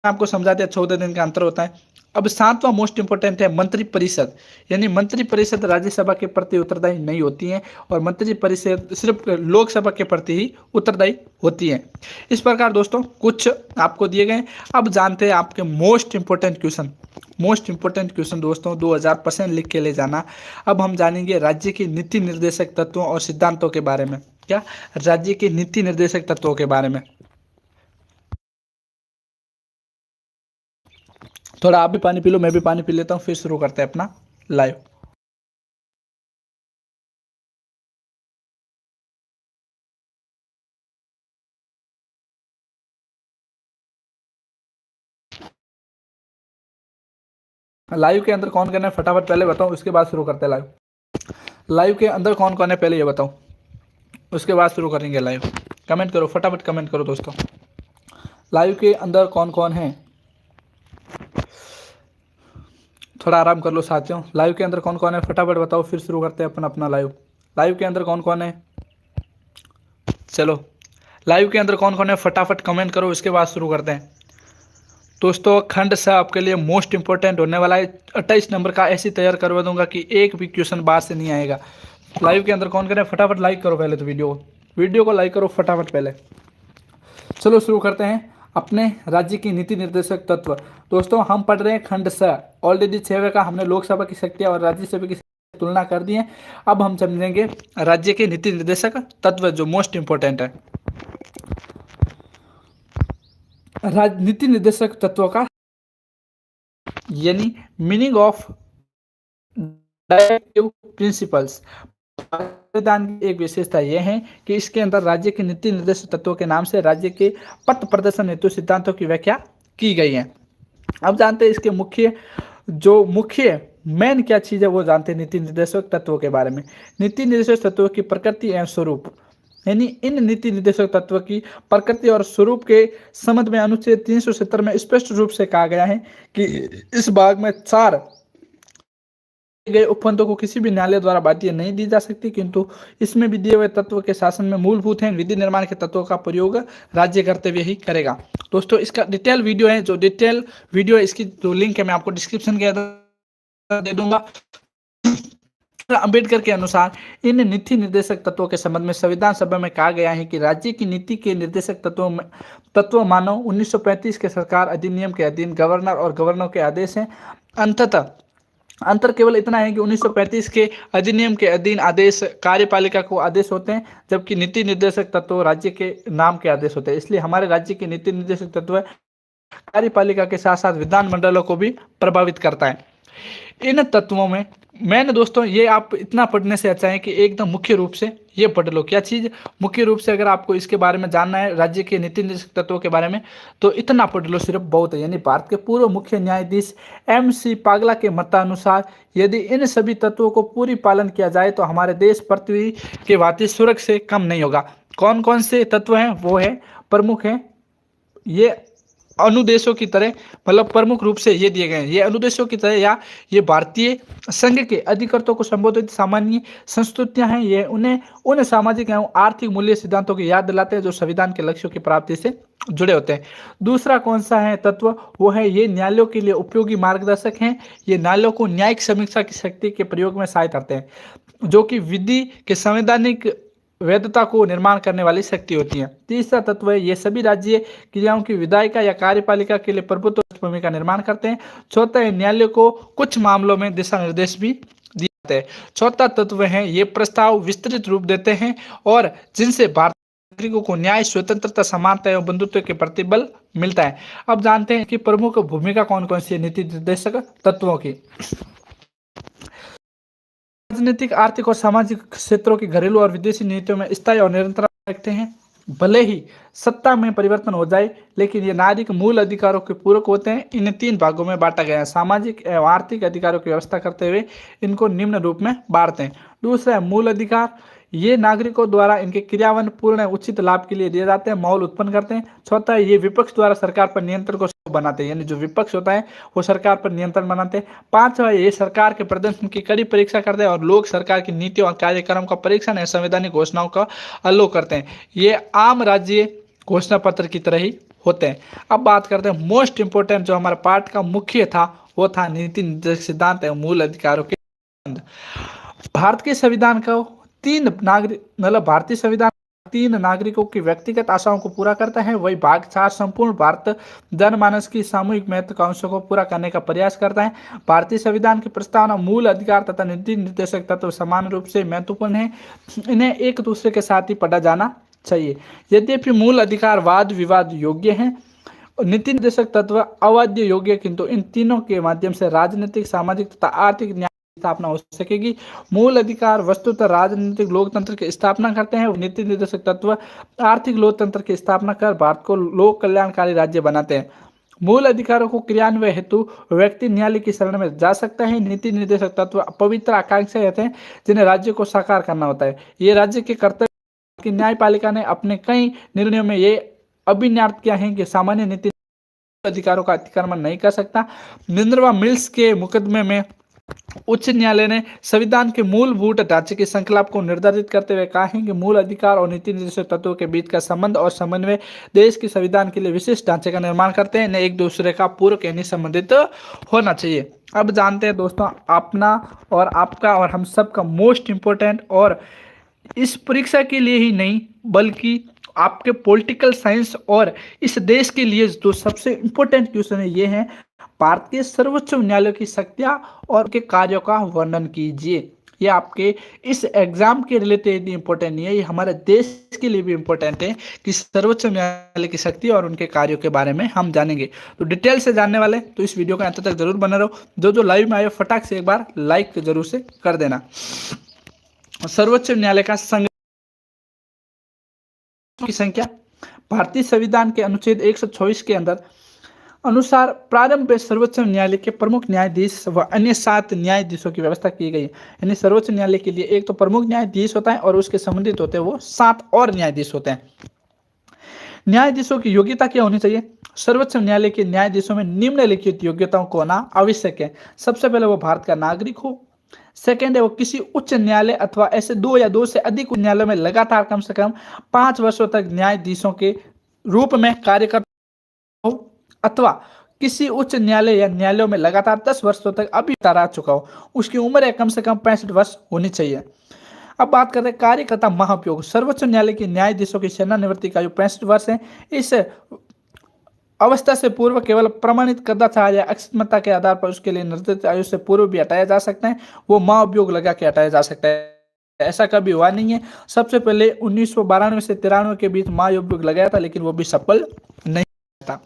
आपको समझा दिया 14 दिन का अंतर होता है। अब सातवां मोस्ट इंपोर्टेंट है मंत्रिपरिषद, यानी मंत्रिपरिषद राज्यसभा के प्रति उत्तरदायी नहीं होती है और मंत्रिपरिषद सिर्फ लोकसभा के प्रति ही उत्तरदायी होती है। इस प्रकार दोस्तों कुछ आपको दिए गए। अब जानते हैं आपके most important question. Most important question दोस्तों 2000% लिख के ले जाना। अब हम जानेंगे राज्य की नीति निर्देशक तत्वों और सिद्धांतों के बारे में। क्या, राज्य के नीति निर्देशक तत्वों के बारे में। थोड़ा आप भी पानी पी लो, मैं भी पानी पी लेता हूँ, फिर शुरू करते हैं अपना लाइव। लाइव के अंदर कौन कौन है फटाफट पहले बताओ, उसके बाद शुरू करते हैं लाइव। लाइव के अंदर कौन कौन है पहले ये बताओ, उसके बाद शुरू करेंगे लाइव। कमेंट करो, फटाफट कमेंट करो दोस्तों, लाइव के अंदर कौन कौन है। थोड़ा आराम कर लो साथियों, लाइव के अंदर कौन कौन है फटाफट बताओ, फिर शुरू करते हैं अपन अपना लाइव। लाइव के अंदर कौन कौन है, चलो लाइव के अंदर कौन कौन है फटाफट कमेंट करो, इसके बाद शुरू करते हैं। दोस्तों खंड सा आपके लिए मोस्ट इंपोर्टेंट होने वाला है, 28 नंबर का ऐसी तैयार करवा दूंगा कि एक भी क्वेश्चन बाहर से नहीं आएगा। लाइव के अंदर कौन करें फटाफट लाइक करो पहले, तो वीडियो को लाइक करो फटाफट पहले। चलो शुरू करते हैं अपने राज्य की नीति निर्देशक तत्व। दोस्तों हम पढ़ रहे हैं खंड स, ऑलरेडी 6वें का हमने लोकसभा की शक्तियां और राज्यसभा की तुलना कर दी है। अब हम समझेंगे राज्य के नीति निर्देशक तत्व जो मोस्ट इंपोर्टेंट है। नीति निर्देशक तत्वों का यानी मीनिंग ऑफ डायरेक्टिव प्रिंसिपल्स। संविधान की एक विशेषता यह है कि इसके अंदर राज्य के नीति निर्देशक तत्वों के नाम से राज्य के पथ प्रदर्शन हेतु सिद्धांतों की व्याख्या की गई है। अब जानते हैं इसके मुख्य मेन क्या चीज है वो जानते हैं नीति निर्देशक तत्वों के बारे में। नीति निर्देशक तत्वों की प्रकृति एवं स्वरूप, यानी इन नीति निर्देशक तत्व की प्रकृति और स्वरूप के संबंध में अनुच्छेद 370 में स्पष्ट रूप से कहा गया है कि इस भाग में 4 गए उपबंधों को किसी भी न्यायालय द्वारा बाध्य नहीं दी जा सकती, किंतु इसमें भी दिए हुए तत्व के शासन में मूलभूत हैं। विधि निर्माण के तत्वों का प्रयोग राज्य करते हुए ही करेगा। दोस्तों इसका डिटेल वीडियो है, जो डिटेल वीडियो है इसकी जो लिंक है मैं आपको डिस्क्रिप्शन के अंदर दे दूंगा। अंबेडकर के अनुसार इन नीति निर्देशक तत्वों के संबंध में संविधान सभा में कहा गया है कि राज्य की नीति के निर्देशक तत्व मानव 1935 के सरकार अधिनियम के अधीन गवर्नर और गवर्नर के आदेश हैं। अंतर केवल इतना है कि 1935 के अधिनियम के अधीन आदेश कार्यपालिका को आदेश होते हैं, जबकि नीति निर्देशक तत्व राज्य के नाम के आदेश होते हैं। इसलिए हमारे राज्य के नीति निर्देशक तत्व कार्यपालिका के साथ साथ विधानमंडलों को भी प्रभावित करता है। इन तत्वों में मैंने दोस्तों ये आप इतना पढ़ने से अच्छा है कि एकदम मुख्य रूप से ये पढ़ लो। क्या चीज़ मुख्य रूप से, अगर आपको इसके बारे में जानना है राज्य के नीति निर्देशक तत्वों के बारे में, तो इतना पढ़ लो सिर्फ बहुत है। यानी भारत के पूर्व मुख्य न्यायाधीश MC पागला के मतानुसार यदि इन सभी तत्वों को पूरी पालन किया जाए तो हमारे देश पृथ्वी के भांति स्वर्ग से कम नहीं होगा। कौन कौन से तत्व हैं वो है, प्रमुख है ये अनुदेशों की तरह मतलब प्रमुख रूप से ये दिए गए हैं। ये अनुदेशों की तरह या ये भारतीय संघ के अधिकृतों को संबोधित सामान्य संस्तुतियां हैं। ये उन्हें उन सामाजिक एवं आर्थिक मूल्य सिद्धांतों की याद दिलाते हैं जो संविधान के लक्ष्यों की प्राप्ति से जुड़े होते हैं। दूसरा कौन सा है तत्व, वो है ये न्यायालयों के लिए उपयोगी मार्गदर्शक हैं। ये न्यायालयों को न्यायिक समीक्षा की शक्ति के प्रयोग में सहायता करते हैं, जो कि विधि के संवैधानिक वैधता को निर्माण करने वाली शक्ति होती है। तीसरा तत्व है ये सभी राज्य क्रियाओं की विधायिका या कार्यपालिका के लिए प्रभुत्व भूमिका निर्माण करते हैं। चौथा है न्यायालय को कुछ मामलों में दिशा निर्देश भी दिए जाते हैं। चौथा तत्व है ये प्रस्ताव विस्तृत रूप देते हैं और जिनसे भारत नागरिकों को न्याय, स्वतंत्रता, समानता एवं बंधुत्व के प्रति बल मिलता है। अब जानते हैं कि प्रमुख भूमिका कौन कौन सी है नीति निर्देशक तत्वों की। राजनीतिक, आर्थिक और सामाजिक क्षेत्रों की घरेलू और विदेशी नीतियों में स्थायी और निरंतरता रखते हैं। भले ही सत्ता में परिवर्तन हो जाए, लेकिन ये नागरिक मूल अधिकारों के पूरक होते हैं। इन्हें 3 भागों में बांटा गया है। सामाजिक एवं आर्थिक अधिकारों की व्यवस्था करते हुए इनको निम्न रूप में बांटते हैं। दूसरा है मूल अधिकार, ये नागरिकों द्वारा इनके क्रियान्वयन पूर्ण उचित लाभ के लिए दिए जाते हैं, माहौल उत्पन्न करते हैं। चौथा है ये विपक्ष द्वारा सरकार पर नियंत्रण को बनाते हैं, यानी जो विपक्ष होता है वो सरकार पर नियंत्रण बनाते हैं। पांचवा ये सरकार के प्रदर्शन की कड़ी परीक्षा करते हैं और लोग सरकार की नीतियों और कार्यक्रम का परीक्षण या संवैधानिक घोषणाओं का अलोक करते हैं। ये आम राज्य घोषणा पत्र की तरह ही होते हैं। अब बात करते हैं मोस्ट इंपोर्टेंट, जो हमारा पार्ट का मुख्य था वो था नीति निर्देशक सिद्धांत एवं मूल अधिकारों के संबंध। भारत के संविधान को 3 नागरिक मतलब भारतीय संविधान 3 नागरिकों की व्यक्तिगत आशाओं को पूरा करता है। वही भाग 4 संपूर्ण भारत जनमानस की सामूहिक महत्वाकांक्षाओं को पूरा करने का प्रयास करता है। भारतीय संविधान की प्रस्तावना मूल अधिकार तथा नीति निर्देशक तत्व समान रूप से महत्वपूर्ण है। इन्हें एक दूसरे के साथ ही पढ़ा जाना चाहिए। यद्यपि मूल अधिकार वाद विवाद योग्य है, नीति निर्देशक तत्व अवाद्य योग्य, किंतु इन तीनों के माध्यम से राजनीतिक, सामाजिक तथा आर्थिक न्याय स्थापना हो सकेगी। मूल अधिकार वस्तुतः राजनीतिक लोकतंत्र की स्थापना करते हैं। नीति निर्देशक तत्व आर्थिक लोकतंत्र की स्थापना कर भारत को लोक कल्याणकारी राज्य बनाते हैं। मूल अधिकारों को क्रियान्वयन हेतु व्यक्ति न्यायालय की शरण में जा सकता है। नीति निर्देशक तत्व पवित्र आकांक्षा रहते हैं जिन्हें राज्य को साकार करना होता है। ये राज्य के कर्तव्य की न्यायपालिका ने अपने कई निर्णयों में ये अभिन्यार्थ किया है कि सामान्य नीति अधिकारों का अतिक्रमण नहीं कर सकता। मिनर्वा मिल्स के मुकदमे में उच्च न्यायालय ने संविधान के मूलभूत ढांचे के संकल्प को निर्धारित करते हुए कहा है कि मूल अधिकार और नीति निर्देशक तत्वों के बीच का संबंध और समन्वय देश के संविधान के लिए विशिष्ट ढांचे का निर्माण करते हैं। इन्हें एक दूसरे का पूरक यानी संबंधित होना चाहिए। अब जानते हैं दोस्तों अपना और आपका और हम सब का मोस्ट इंपोर्टेंट, और इस परीक्षा के लिए ही नहीं बल्कि आपके पॉलिटिकल साइंस और इस देश के लिए जो सबसे इंपॉर्टेंट क्वेश्चन है ये है भारत के सर्वोच्च न्यायालय की शक्तियां और उनके कार्यों का वर्णन कीजिए। ये आपके इस एग्जाम के रिलेटेड इंपॉर्टेंट नहीं है, ये हमारे देश के लिए भी इंपॉर्टेंट है कि सर्वोच्च न्यायालय की शक्ति और उनके कार्यों के बारे में हम जानेंगे। तो डिटेल से जानने वाले तो इस वीडियो के अंत तक जरूर बने रहो। जो लाइव में आए फटाक से एक बार लाइक जरूर से कर देना। सर्वोच्च न्यायालय का संघ की संख्या भारतीय संविधान के अनुच्छेद 124 के अंदर अनुसार प्रारंभ में सर्वोच्च न्यायालय के प्रमुख न्यायाधीश व अन्य 7 न्यायाधीशों की व्यवस्था की गई है। यानी सर्वोच्च न्यायालय के लिए एक तो प्रमुख न्यायाधीश होता है और उसके संबंधित होते हैं वो 7 और न्यायाधीश होते हैं। न्यायाधीशों की योग्यता क्या होनी चाहिए? सर्वोच्च न्यायालय के न्यायाधीशों में निम्नलिखित योग्यताओं को होना आवश्यक है। सबसे पहले वो भारत का नागरिक हो। सेकेंड है वो किसी उच्च न्यायालय अथवा ऐसे 2 या 2 से अधिक न्यायालयों में लगातार कम से कम 5 वर्षों तक न्यायाधीशों के रूप में कार्य कर हो, अथवा किसी उच्च न्यायालय या न्यायालयों में लगातार 10 वर्षों तक अभी रह चुका हो। उसकी उम्र है कम से कम 65 वर्ष होनी चाहिए। अब बात करते हैं कार्यकर्ता महाभियोग। सर्वोच्च न्यायालय के न्यायाधीशों की सेवानिवृत्ति का आयु 65 वर्ष है। इस अवस्था से पूर्व केवल प्रमाणित कदाचार या अक्षमता के आधार पर उसके लिए निर्धारित आयु से पूर्व भी हटाया जा सकता है। वो महाभियोग लगा के हटाया जा सकता है, ऐसा कभी हुआ नहीं है। सबसे पहले 1992 से 93 के बीच महाभियोग लगाया था, लेकिन वो भी सफल नहीं था।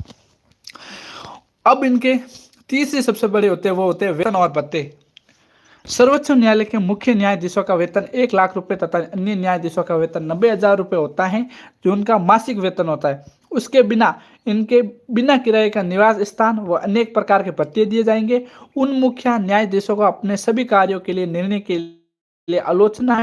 अब इनके तीसरे सबसे बड़े होते हैं वो होते हैं वेतन और भत्ते। सर्वोच्च न्यायालय के मुख्य न्यायाधीशों का वेतन 1 लाख रुपए तथा अन्य न्यायाधीशों का वेतन 90,000 रुपए होता है, जो उनका मासिक वेतन होता है। उसके बिना इनके बिना किराए का निवास स्थान व अनेक प्रकार के भत्ते दिए जाएंगे। उन मुख्य न्यायाधीशों को अपने सभी कार्यों के लिए निर्णय के लिए आलोचना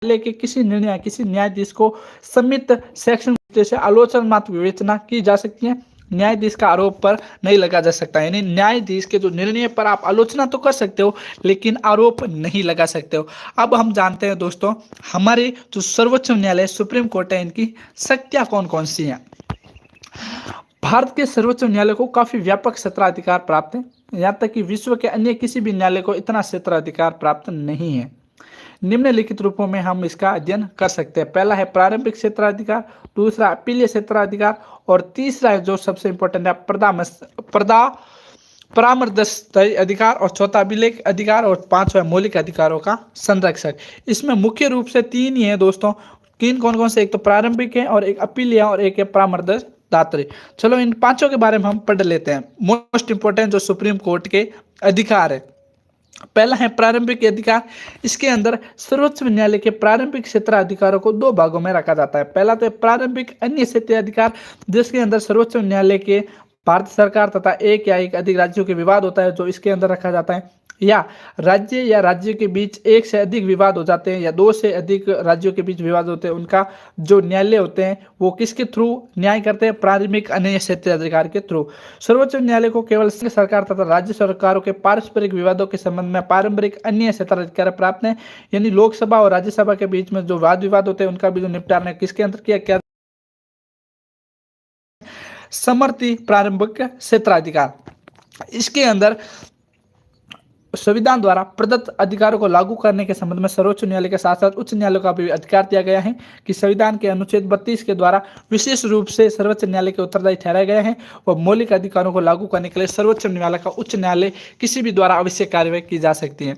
के किसी निर्णय किसी न्यायाधीश को समित सेक्शन जैसे आलोचनात्मक विवेचना की जा सकती है। न्यायाधीश का आरोप पर नहीं लगा जा सकता, यानी न्यायाधीश के जो निर्णय पर आप आलोचना तो कर सकते हो लेकिन आरोप नहीं लगा सकते हो। अब हम जानते हैं दोस्तों, हमारे जो सर्वोच्च न्यायालय सुप्रीम कोर्ट है, इनकी शक्तियां कौन कौन सी हैं। भारत के सर्वोच्च न्यायालय को काफी व्यापक क्षेत्राधिकार प्राप्त है, यहाँ तक कि विश्व के अन्य किसी भी न्यायालय को इतना क्षेत्राधिकार प्राप्त नहीं है। निम्नलिखित रूपों में हम इसका अध्ययन कर सकते हैं। पहला है प्रारंभिक क्षेत्राधिकार, दूसरा अपीलीय क्षेत्राधिकार, और तीसरा है जो सबसे इंपॉर्टेंट है परामर्श अधिकार, और चौथा अभिलेख अधिकार, और पांचवा मौलिक अधिकारों का संरक्षक। इसमें मुख्य रूप से तीन ही है दोस्तों। तीन कौन कौन से, एक तो प्रारंभिक है, और एक अपीलीय, और एक है परामर्श दात्री। चलो इन पांचों के बारे में हम पढ़ लेते हैं। मोस्ट इंपोर्टेंट जो सुप्रीम कोर्ट के अधिकार है, पहला है प्रारंभिक अधिकार। इसके अंदर सर्वोच्च न्यायालय के प्रारंभिक क्षेत्र अधिकारों को दो भागों में रखा जाता है। पहला तो प्रारंभिक अन्य क्षेत्रीय अधिकार, जिसके अंदर सर्वोच्च न्यायालय के भारत सरकार तथा एक या एक अधिक राज्यों के विवाद होता है, जो इसके अंदर रखा जाता है। या राज्य के बीच एक से अधिक विवाद हो जाते हैं, या दो से अधिक राज्यों के बीच विवाद होते हैं, उनका जो न्यायालय होते हैं वो किसके थ्रू न्याय करते हैं, प्रारंभिक अन्य क्षेत्रीय अधिकार के थ्रू। सर्वोच्च न्यायालय को केवल सरकार तथा राज्य सरकारों के पारस्परिक विवादों के संबंध में पारंपरिक अन्य क्षेत्राधिकार प्राप्त है, यानी लोकसभा और राज्यसभा के बीच में जो वाद विवाद होते हैं उनका भी जो निपटारा किसके अंदर किया क्या, समर्थी प्रारंभिक क्षेत्राधिकार। इसके अंदर संविधान द्वारा प्रदत्त अधिकारों को लागू करने के संबंध में सर्वोच्च न्यायालय के साथ साथ उच्च न्यायालय का भी अधिकार दिया गया है कि संविधान के अनुच्छेद 32 के द्वारा विशेष रूप से सर्वोच्च न्यायालय के उत्तरदायी ठहराए गए हैं, और मौलिक अधिकारों को लागू करने के लिए सर्वोच्च न्यायालय का उच्च न्यायालय किसी भी द्वारा आवश्यक कार्रवाई की जा सकती है।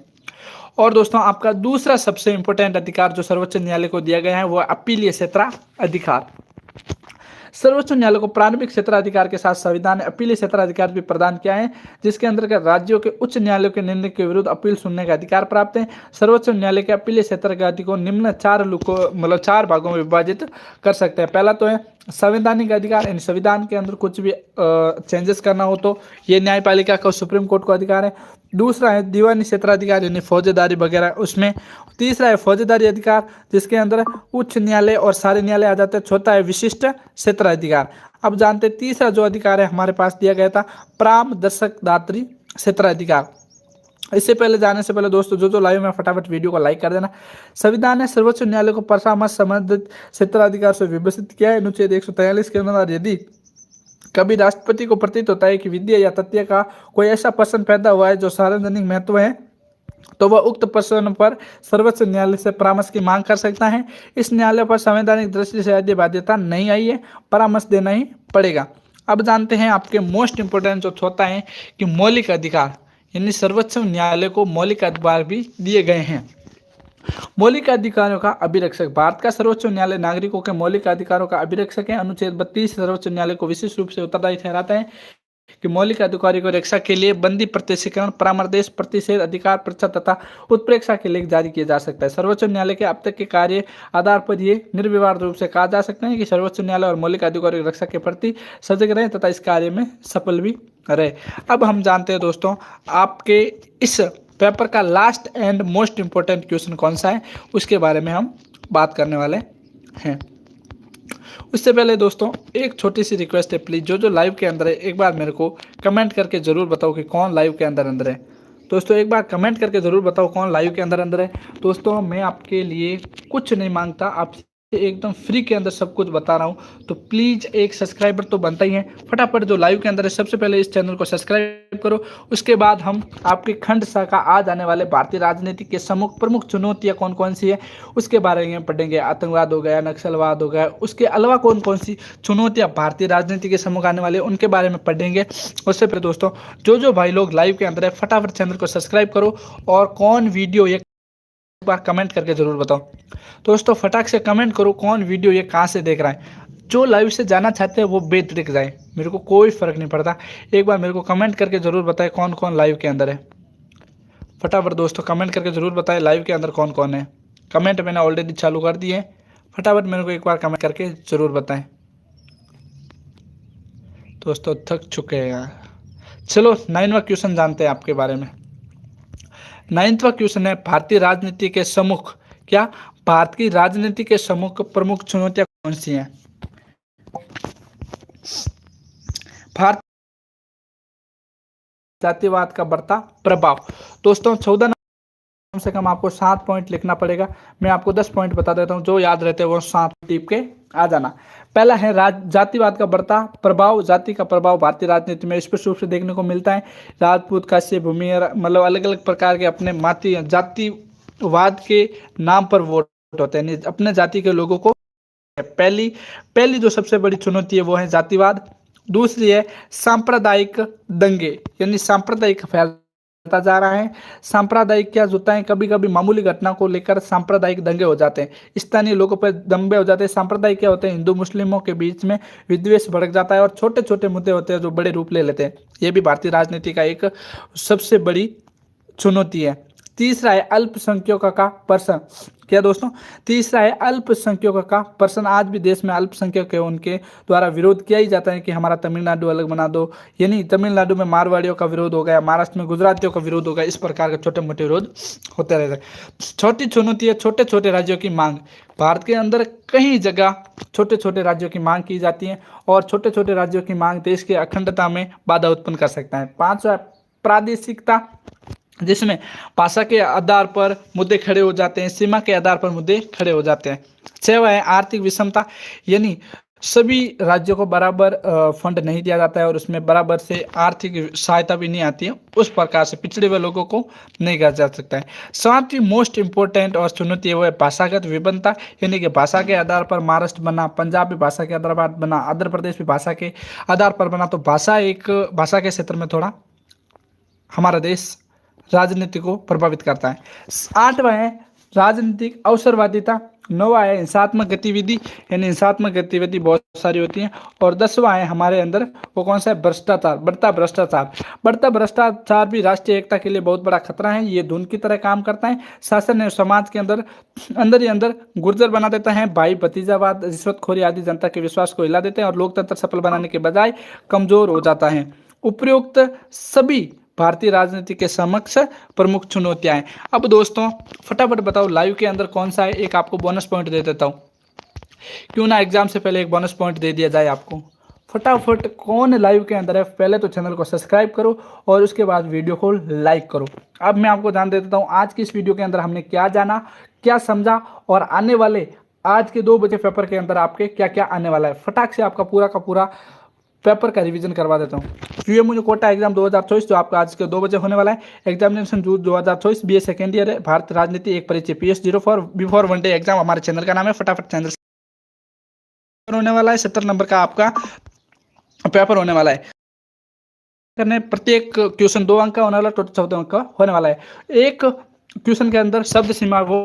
और दोस्तों आपका दूसरा सबसे इंपॉर्टेंट अधिकार जो सर्वोच्च न्यायालय को दिया गया है वो अपीलीय क्षेत्राधिकार। सर्वोच्च न्यायालय को प्रारंभिक क्षेत्राधिकार के साथ संविधान ने अपीलीय क्षेत्राधिकार भी प्रदान किया है, जिसके अंतर्गत राज्यों के उच्च न्यायालयों के निर्णय के विरुद्ध अपील सुनने का अधिकार प्राप्त है। सर्वोच्च न्यायालय के अपीलीय क्षेत्राधिकार को निम्न चार भागों में विभाजित कर सकते हैं। पहला तो है संवैधानिक अधिकार, यानी संविधान के अंदर कुछ भी चेंजेस करना हो तो ये न्यायपालिका का सुप्रीम कोर्ट को अधिकार है। दूसरा है दीवानी क्षेत्राधिकार, यानी फौजेदारी वगैरह उसमें। तीसरा है फौजेदारी अधिकार, जिसके अंदर उच्च न्यायालय और सारे न्यायालय आ जाते हैं। चौथा है विशिष्ट क्षेत्राधिकार। अब जानते हैं तीसरा जो अधिकार है हमारे पास दिया गया था परामर्शक दात्री क्षेत्राधिकार। इससे पहले जाने से पहले दोस्तों जो लाइव में फटाफट वीडियो को लाइक कर देना। संविधान ने सर्वोच्च न्यायालय को परामर्श संबंधित क्षेत्राधिकार से विभूषित किया है। अनुच्छेद 143 के अनुसार यदि कभी राष्ट्रपति को प्रतीत होता है कि विधि या तथ्य का कोई ऐसा प्रश्न पैदा हुआ है जो सार्वजनिक महत्व है, तो वह उक्त प्रश्न पर सर्वोच्च न्यायालय से परामर्श की मांग कर सकता है। इस न्यायालय पर संवैधानिक दृष्टि से यदि बाध्यता नहीं आई है, परामर्श देना ही पड़ेगा। अब जानते हैं आपके मोस्ट इंपोर्टेंट जो चौथा है कि मौलिक अधिकार, यानी सर्वोच्च न्यायालय को मौलिक अधिकार भी दिए गए हैं। मौलिक अधिकारों का अभिरक्षक, भारत का सर्वोच्च न्यायालय नागरिकों के मौलिक अधिकारों का अभिरक्षक है। अनुच्छेद 32 सर्वोच्च न्यायालय को विशेष रूप से उत्तरदायी ठहराता है कि मौलिक अधिकारों को रक्षा के लिए बंदी प्रत्यक्षीकरण, परामर्श, प्रतिषेध अधिकार, परीक्षा तथा उत्प्रेक्षा के लिए जारी किया जा सकता है। सर्वोच्च न्यायालय के अब तक के कार्य आधार पर ये निर्विवाद रूप से कहा जा सकता है कि सर्वोच्च न्यायालय और मौलिक अधिकारों की रक्षा के प्रति सजग रहे तथा इस कार्य में सफल भी रहे। अब हम जानते हैं दोस्तों आपके इस पेपर का last and most important question कौन सा है, उसके बारे में हम बात करने वाले हैं। उससे पहले दोस्तों एक छोटी सी रिक्वेस्ट है, प्लीज़ जो लाइव के अंदर है एक बार मेरे को कमेंट करके ज़रूर बताओ कि कौन लाइव के अंदर है। दोस्तों एक बार कमेंट करके ज़रूर बताओ कौन लाइव के अंदर है। दोस्तों मैं आपके लिए कुछ नहीं मांगता, आपसे एकदम फ्री के अंदर सब कुछ बता रहा हूं, तो प्लीज़ एक सब्सक्राइबर तो बनता ही है। फटाफट जो लाइव के अंदर है सबसे पहले इस चैनल को सब्सक्राइब करो। उसके बाद हम आपकी खंड शाखा आज आने वाले भारतीय राजनीति के प्रमुख चुनौतियां कौन कौन सी है उसके बारे में पढ़ेंगे। आतंकवाद हो गया, नक्सलवाद हो गया, उसके अलावा कौन कौन सी चुनौतियाँ भारतीय राजनीति के सम्मुख आने वाले उनके बारे में पढ़ेंगे। उससे पहले दोस्तों जो भाई लोग लाइव के अंदर है फटाफट चैनल को सब्सक्राइब करो, और कौन वीडियो ये बार कमेंट करके जरूर बताओ। दोस्तों फटाक से कमेंट करो कौन वीडियो ये कहाँ से देख रहा है। जो लाइव से जाना चाहते हैं वो बेतरक जाए, मेरे को कोई फर्क नहीं पड़ता। एक बार मेरे को कमेंट करके जरूर बताएं कौन कौन लाइव के अंदर है। फटाफट दोस्तों कमेंट करके जरूर बताएं लाइव के अंदर कौन कौन है। कमेंट मैंने ऑलरेडी चालू कर दिए, फटाफट मेरे को एक बार कमेंट करके जरूर बताएं। दोस्तों थक चुके हैं यार। चलो 9वां क्वेश्चन जानते हैं आपके बारे में। 9वां क्वेश्चन है भारतीय राजनीति के सम्मुख क्या भारत की राजनीति के प्रमुख चुनौतियां कौन सी हैं? भारत जातिवाद का बढ़ता प्रभाव। दोस्तों 14 कम से कम आपको 7 पॉइंट लिखना पड़ेगा। मैं आपको 10 पॉइंट बता देता हूं, जो याद रहते हैं वो 7 टिप के आ जाना। पहला है जातिवाद का बढ़ता प्रभाव। जाति का प्रभाव भारतीय राजनीति में स्पष्ट रूप से देखने को मिलता है। राजपूत, काश्यप, भूमिहीन, मतलब अलग अलग प्रकार के अपने जातिवाद के नाम पर वोट होते हैं, अपने जाति के लोगों को। पहली जो सबसे बड़ी चुनौती है वो है जातिवाद। दूसरी है सांप्रदायिक दंगे, यानी सांप्रदायिक फैलता जा रहा है। सांप्रदायिक क्या होता है, कभी कभी मामूली घटना को लेकर सांप्रदायिक दंगे हो जाते हैं, स्थानीय लोगों पर दंगे हो जाते हैं। सांप्रदायिक क्या होते हैं, हिंदू मुस्लिमों के बीच में विद्वेष भड़क जाता है और छोटे छोटे मुद्दे होते हैं जो बड़े रूप ले लेते हैं। ये भी भारतीय राजनीति का एक सबसे बड़ी चुनौती है। तीसरा है अल्पसंख्यकों का प्रश्न। क्या दोस्तों? तीसरा है अल्पसंख्यकों का प्रश्न। आज भी देश में अल्पसंख्यक है, उनके द्वारा विरोध किया ही जाता है कि हमारा तमिलनाडु अलग बना दो, यानी तमिलनाडु में मारवाड़ियों का विरोध हो गया, महाराष्ट्र में गुजरातियों का विरोध हो गया। इस प्रकार के छोटे मोटे विरोध होते रहते हैं। छोटी चुनौती है छोटे छोटे राज्यों की मांग। भारत के अंदर कई जगह छोटे छोटे राज्यों की मांग की जाती है और छोटे छोटे राज्यों की मांग देश की अखंडता में बाधा उत्पन्न कर सकता है। पांचवा प्रादेशिकता, जिसमें भाषा के आधार पर मुद्दे खड़े हो जाते हैं, सीमा के आधार पर मुद्दे खड़े हो जाते हैं। छठवां है आर्थिक विषमता, यानी सभी राज्यों को बराबर फंड नहीं दिया जाता है और उसमें बराबर से आर्थिक सहायता भी नहीं आती है, उस प्रकार से पिछड़े हुए लोगों को नहीं कहा जा सकता है। सातवीं मोस्ट इंपॉर्टेंट और चुनौती है वो है भाषागत विभिन्नता, यानी कि भाषा के आधार पर महाराष्ट्र बना, पंजाब भी भाषा के आधार पर बना, आंध्र प्रदेश भी भाषा के आधार पर बना, तो भाषा के क्षेत्र में थोड़ा हमारा देश राजनीति को प्रभावित करता है। आठवां है राजनीतिक अवसरवादिता। नौवां है हिंसात्मक गतिविधि, यानी हिंसात्मक गतिविधि बहुत सारी होती हैं। और 10वां है हमारे अंदर वो कौन सा है, भ्रष्टाचार, बढ़ता भ्रष्टाचार। बढ़ता भ्रष्टाचार भी राष्ट्रीय एकता के लिए बहुत बड़ा खतरा है। ये धुन की तरह काम करता है। शासन ने समाज के अंदर ही अंदर गुर्जर बना देता है। भाई भतीजावाद, रिश्वतखोरी आदि जनता के विश्वास को हिला देते हैं और लोकतंत्र सफल बनाने के बजाय कमजोर हो जाता है। उपरोक्त सभी भारतीय राजनीति के समक्ष प्रमुख चुनौतियां हैं। अब दोस्तों फटाफट बताओ लाइव के अंदर कौन सा है, एक आपको बोनस पॉइंट दे देता हूं। क्यों ना एग्जाम से पहले एक बोनस पॉइंट दे दिया जाए आपको। फटाफट कौन लाइव के अंदर है, पहले तो चैनल को सब्सक्राइब करो और उसके बाद वीडियो को लाइक करो। अब मैं आपको जान दे देता हूं आज की इस वीडियो के अंदर हमने क्या जाना, क्या समझा और आने वाले आज के 2 बजे पेपर के अंदर आपके क्या क्या आने वाला है। फटाक से आपका पूरा का पूरा पेपर का रिवीजन करवा देता हूँ। यूएमओ कोटा एग्जाम 2024 जो आपका आज के 2 बजे होने वाला है। एग्जामिनेशन जून 2024 बीए सेकेंड ईयर है। भारत राजनीति एक परिचय PS04 before one day exam हमारे चैनल का नाम है। फटाफट चैनल होने वाला है। 70 नंबर का आपका पेपर होने वाला है। करने प्रत्येक क्वेश्चन 2 अंक का होने वाला, टोटल 14 अंक का होने वाला है। एक क्वेश्चन के अंदर शब्द सीमा वो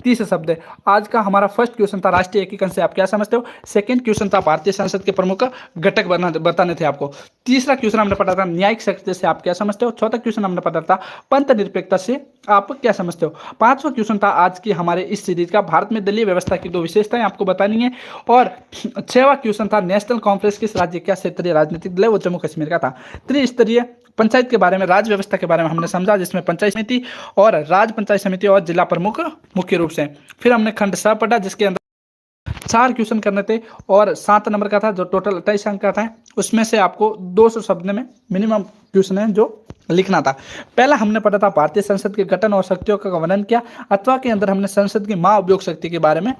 30 शब्द है। आज का हमारा फर्स्ट क्वेश्चन था राष्ट्रीय एकीकरण से आप क्या समझते हो। सेकंड क्वेश्चन था भारतीय संसद के प्रमुख घटक बताने थे आपको। तीसरा क्वेश्चन हमने पढ़ा था न्यायिक शक्ति से आप क्या समझते हो। चौथा क्वेश्चन हमने पढ़ा था पंथ निरपेक्षता से आप क्या समझते हो। पांचवा क्वेश्चन था आज की हमारे इस सीरीज का भारत में दलीय व्यवस्था की 2 विशेषताएं आपको बतानी है। और 6वां क्वेश्चन था नेशनल कॉन्फ्रेंस किस राज्य का क्षेत्रीय राजनीतिक दल है, वो जम्मू कश्मीर का था। त्रिस्तरीय पंचायत के बारे में, राज्य व्यवस्था के बारे में हमने समझा, जिसमें पंचायत समिति और राज्य पंचायत समिति और जिला प्रमुख मुख्य रूप से। फिर हमने खंड 7 पढ़ा जिसके अंदर 4 क्वेश्चन करने थे और 7 नंबर का था जो टोटल 28 अंक का था। उसमें से आपको 200 शब्द में मिनिमम क्वेश्चन है जो लिखना था। पहला हमने पढ़ा था भारतीय संसद के गठन और शक्तियों का वर्णन किया, अथवा के अंदर हमने संसद की महाभियोग शक्ति के बारे में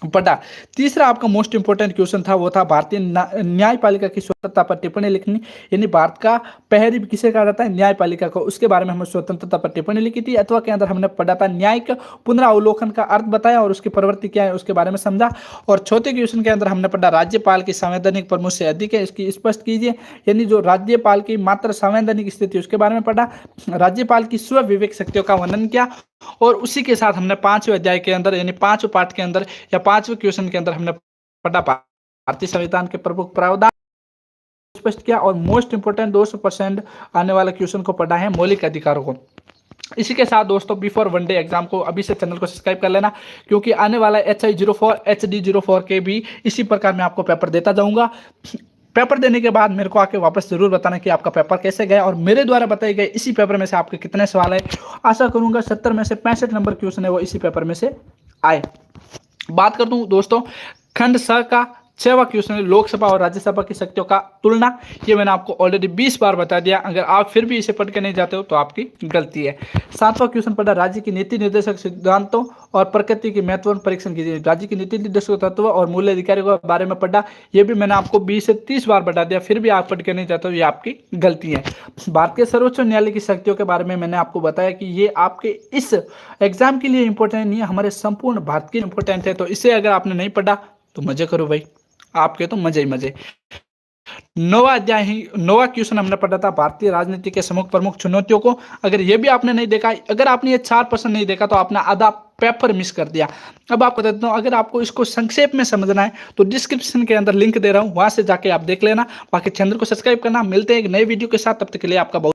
पढ़ा। तीसरा आपका मोस्ट इंपोर्टेंट क्वेश्चन था वो था भारतीय न्यायपालिका की स्वतंत्रता पर टिप्पणी लिखनी, यानी भारत का पहरी किसे कहा जाता है, न्यायपालिका को। उसके बारे में हमने स्वतंत्रता पर टिप्पणी लिखी थी। अथवा के अंदर हमने पढ़ा था न्यायिक पुनरावलोकन का अर्थ बताया और उसकी प्रवृत्ति क्या है उसके बारे में समझा। और चौथे क्वेश्चन के अंदर हमने पढ़ा राज्यपाल की संवैधानिक प्रमुख से अधिक है, इसकी स्पष्ट कीजिए, यानी जो राज्यपाल की मात्र संवैधानिक स्थिति उसके बारे में पढ़ा। राज्यपाल की स्व विवेक शक्तियों का वर्णन किया। और उसी के साथ हमने 5वें अध्याय के अंदर यानी 5वें पार्ट के अंदर या 5वें क्वेश्चन के अंदर हमने पढ़ा भारतीय संविधान के प्रमुख प्रावधान स्पष्ट किया। और मोस्ट इंपोर्टेंट 200% आने वाले क्वेश्चन को पढ़ा है मौलिक अधिकारों को। इसी के साथ दोस्तों बिफोर वन डे एग्जाम को अभी से चैनल को सब्सक्राइब कर लेना, क्योंकि आने वाला HI04 HD04 के भी इसी प्रकार मैं आपको पेपर देता जाऊंगा। पेपर देने के बाद मेरे को आके वापस जरूर बताना कि आपका पेपर कैसे गया और मेरे द्वारा बताए गए इसी पेपर में से आपके कितने सवाल है। आशा करूंगा 70 में से 65 नंबर क्वेश्चन है वो इसी पेपर में से आए। बात कर दूं दोस्तों खंड स का 6वां क्वेश्चन है लोकसभा और राज्यसभा की शक्तियों का तुलना। ये मैंने आपको ऑलरेडी 20 बार बता दिया, अगर आप फिर भी इसे पढ़ के नहीं जाते हो तो आपकी गलती है। 7वां क्वेश्चन पढ़ा राज्य की नीति निर्देशक सिद्धांतों और प्रकृति की महत्वपूर्ण परीक्षण कीजिए। राज्य की नीति निर्देशक तत्व और मूल्य अधिकारियों के बारे में पढ़ा, ये भी मैंने आपको 20 से 30 बार बता दिया, फिर भी आप पढ़ के नहीं जाते हो, ये आपकी गलती है। भारतीय सर्वोच्च न्यायालय की शक्तियों के बारे में मैंने आपको बताया कि ये आपके इस एग्जाम के लिए इंपॉर्टेंट नहीं है, हमारे संपूर्ण भारत के लिए इंपॉर्टेंट है। तो इसे अगर आपने नहीं पढ़ा तो मजे करो भाई, आपके तो मजे ही मजे। 9वां क्वेश्चन हमने पढ़ा था भारतीय राजनीति के प्रमुख चुनौतियों को। अगर ये भी आपने नहीं देखा, अगर आपने ये 4% नहीं देखा तो आपने आधा पेपर मिस कर दिया। अब आपको देता हूं, अगर आपको इसको संक्षेप में समझना है तो डिस्क्रिप्शन के अंदर लिंक दे रहा हूं, वहां से जाके आप देख लेना। बाकी चैनल को सब्सक्राइब करना। मिलते हैं एक नए वीडियो के साथ, तब तक के लिए आपका बहुत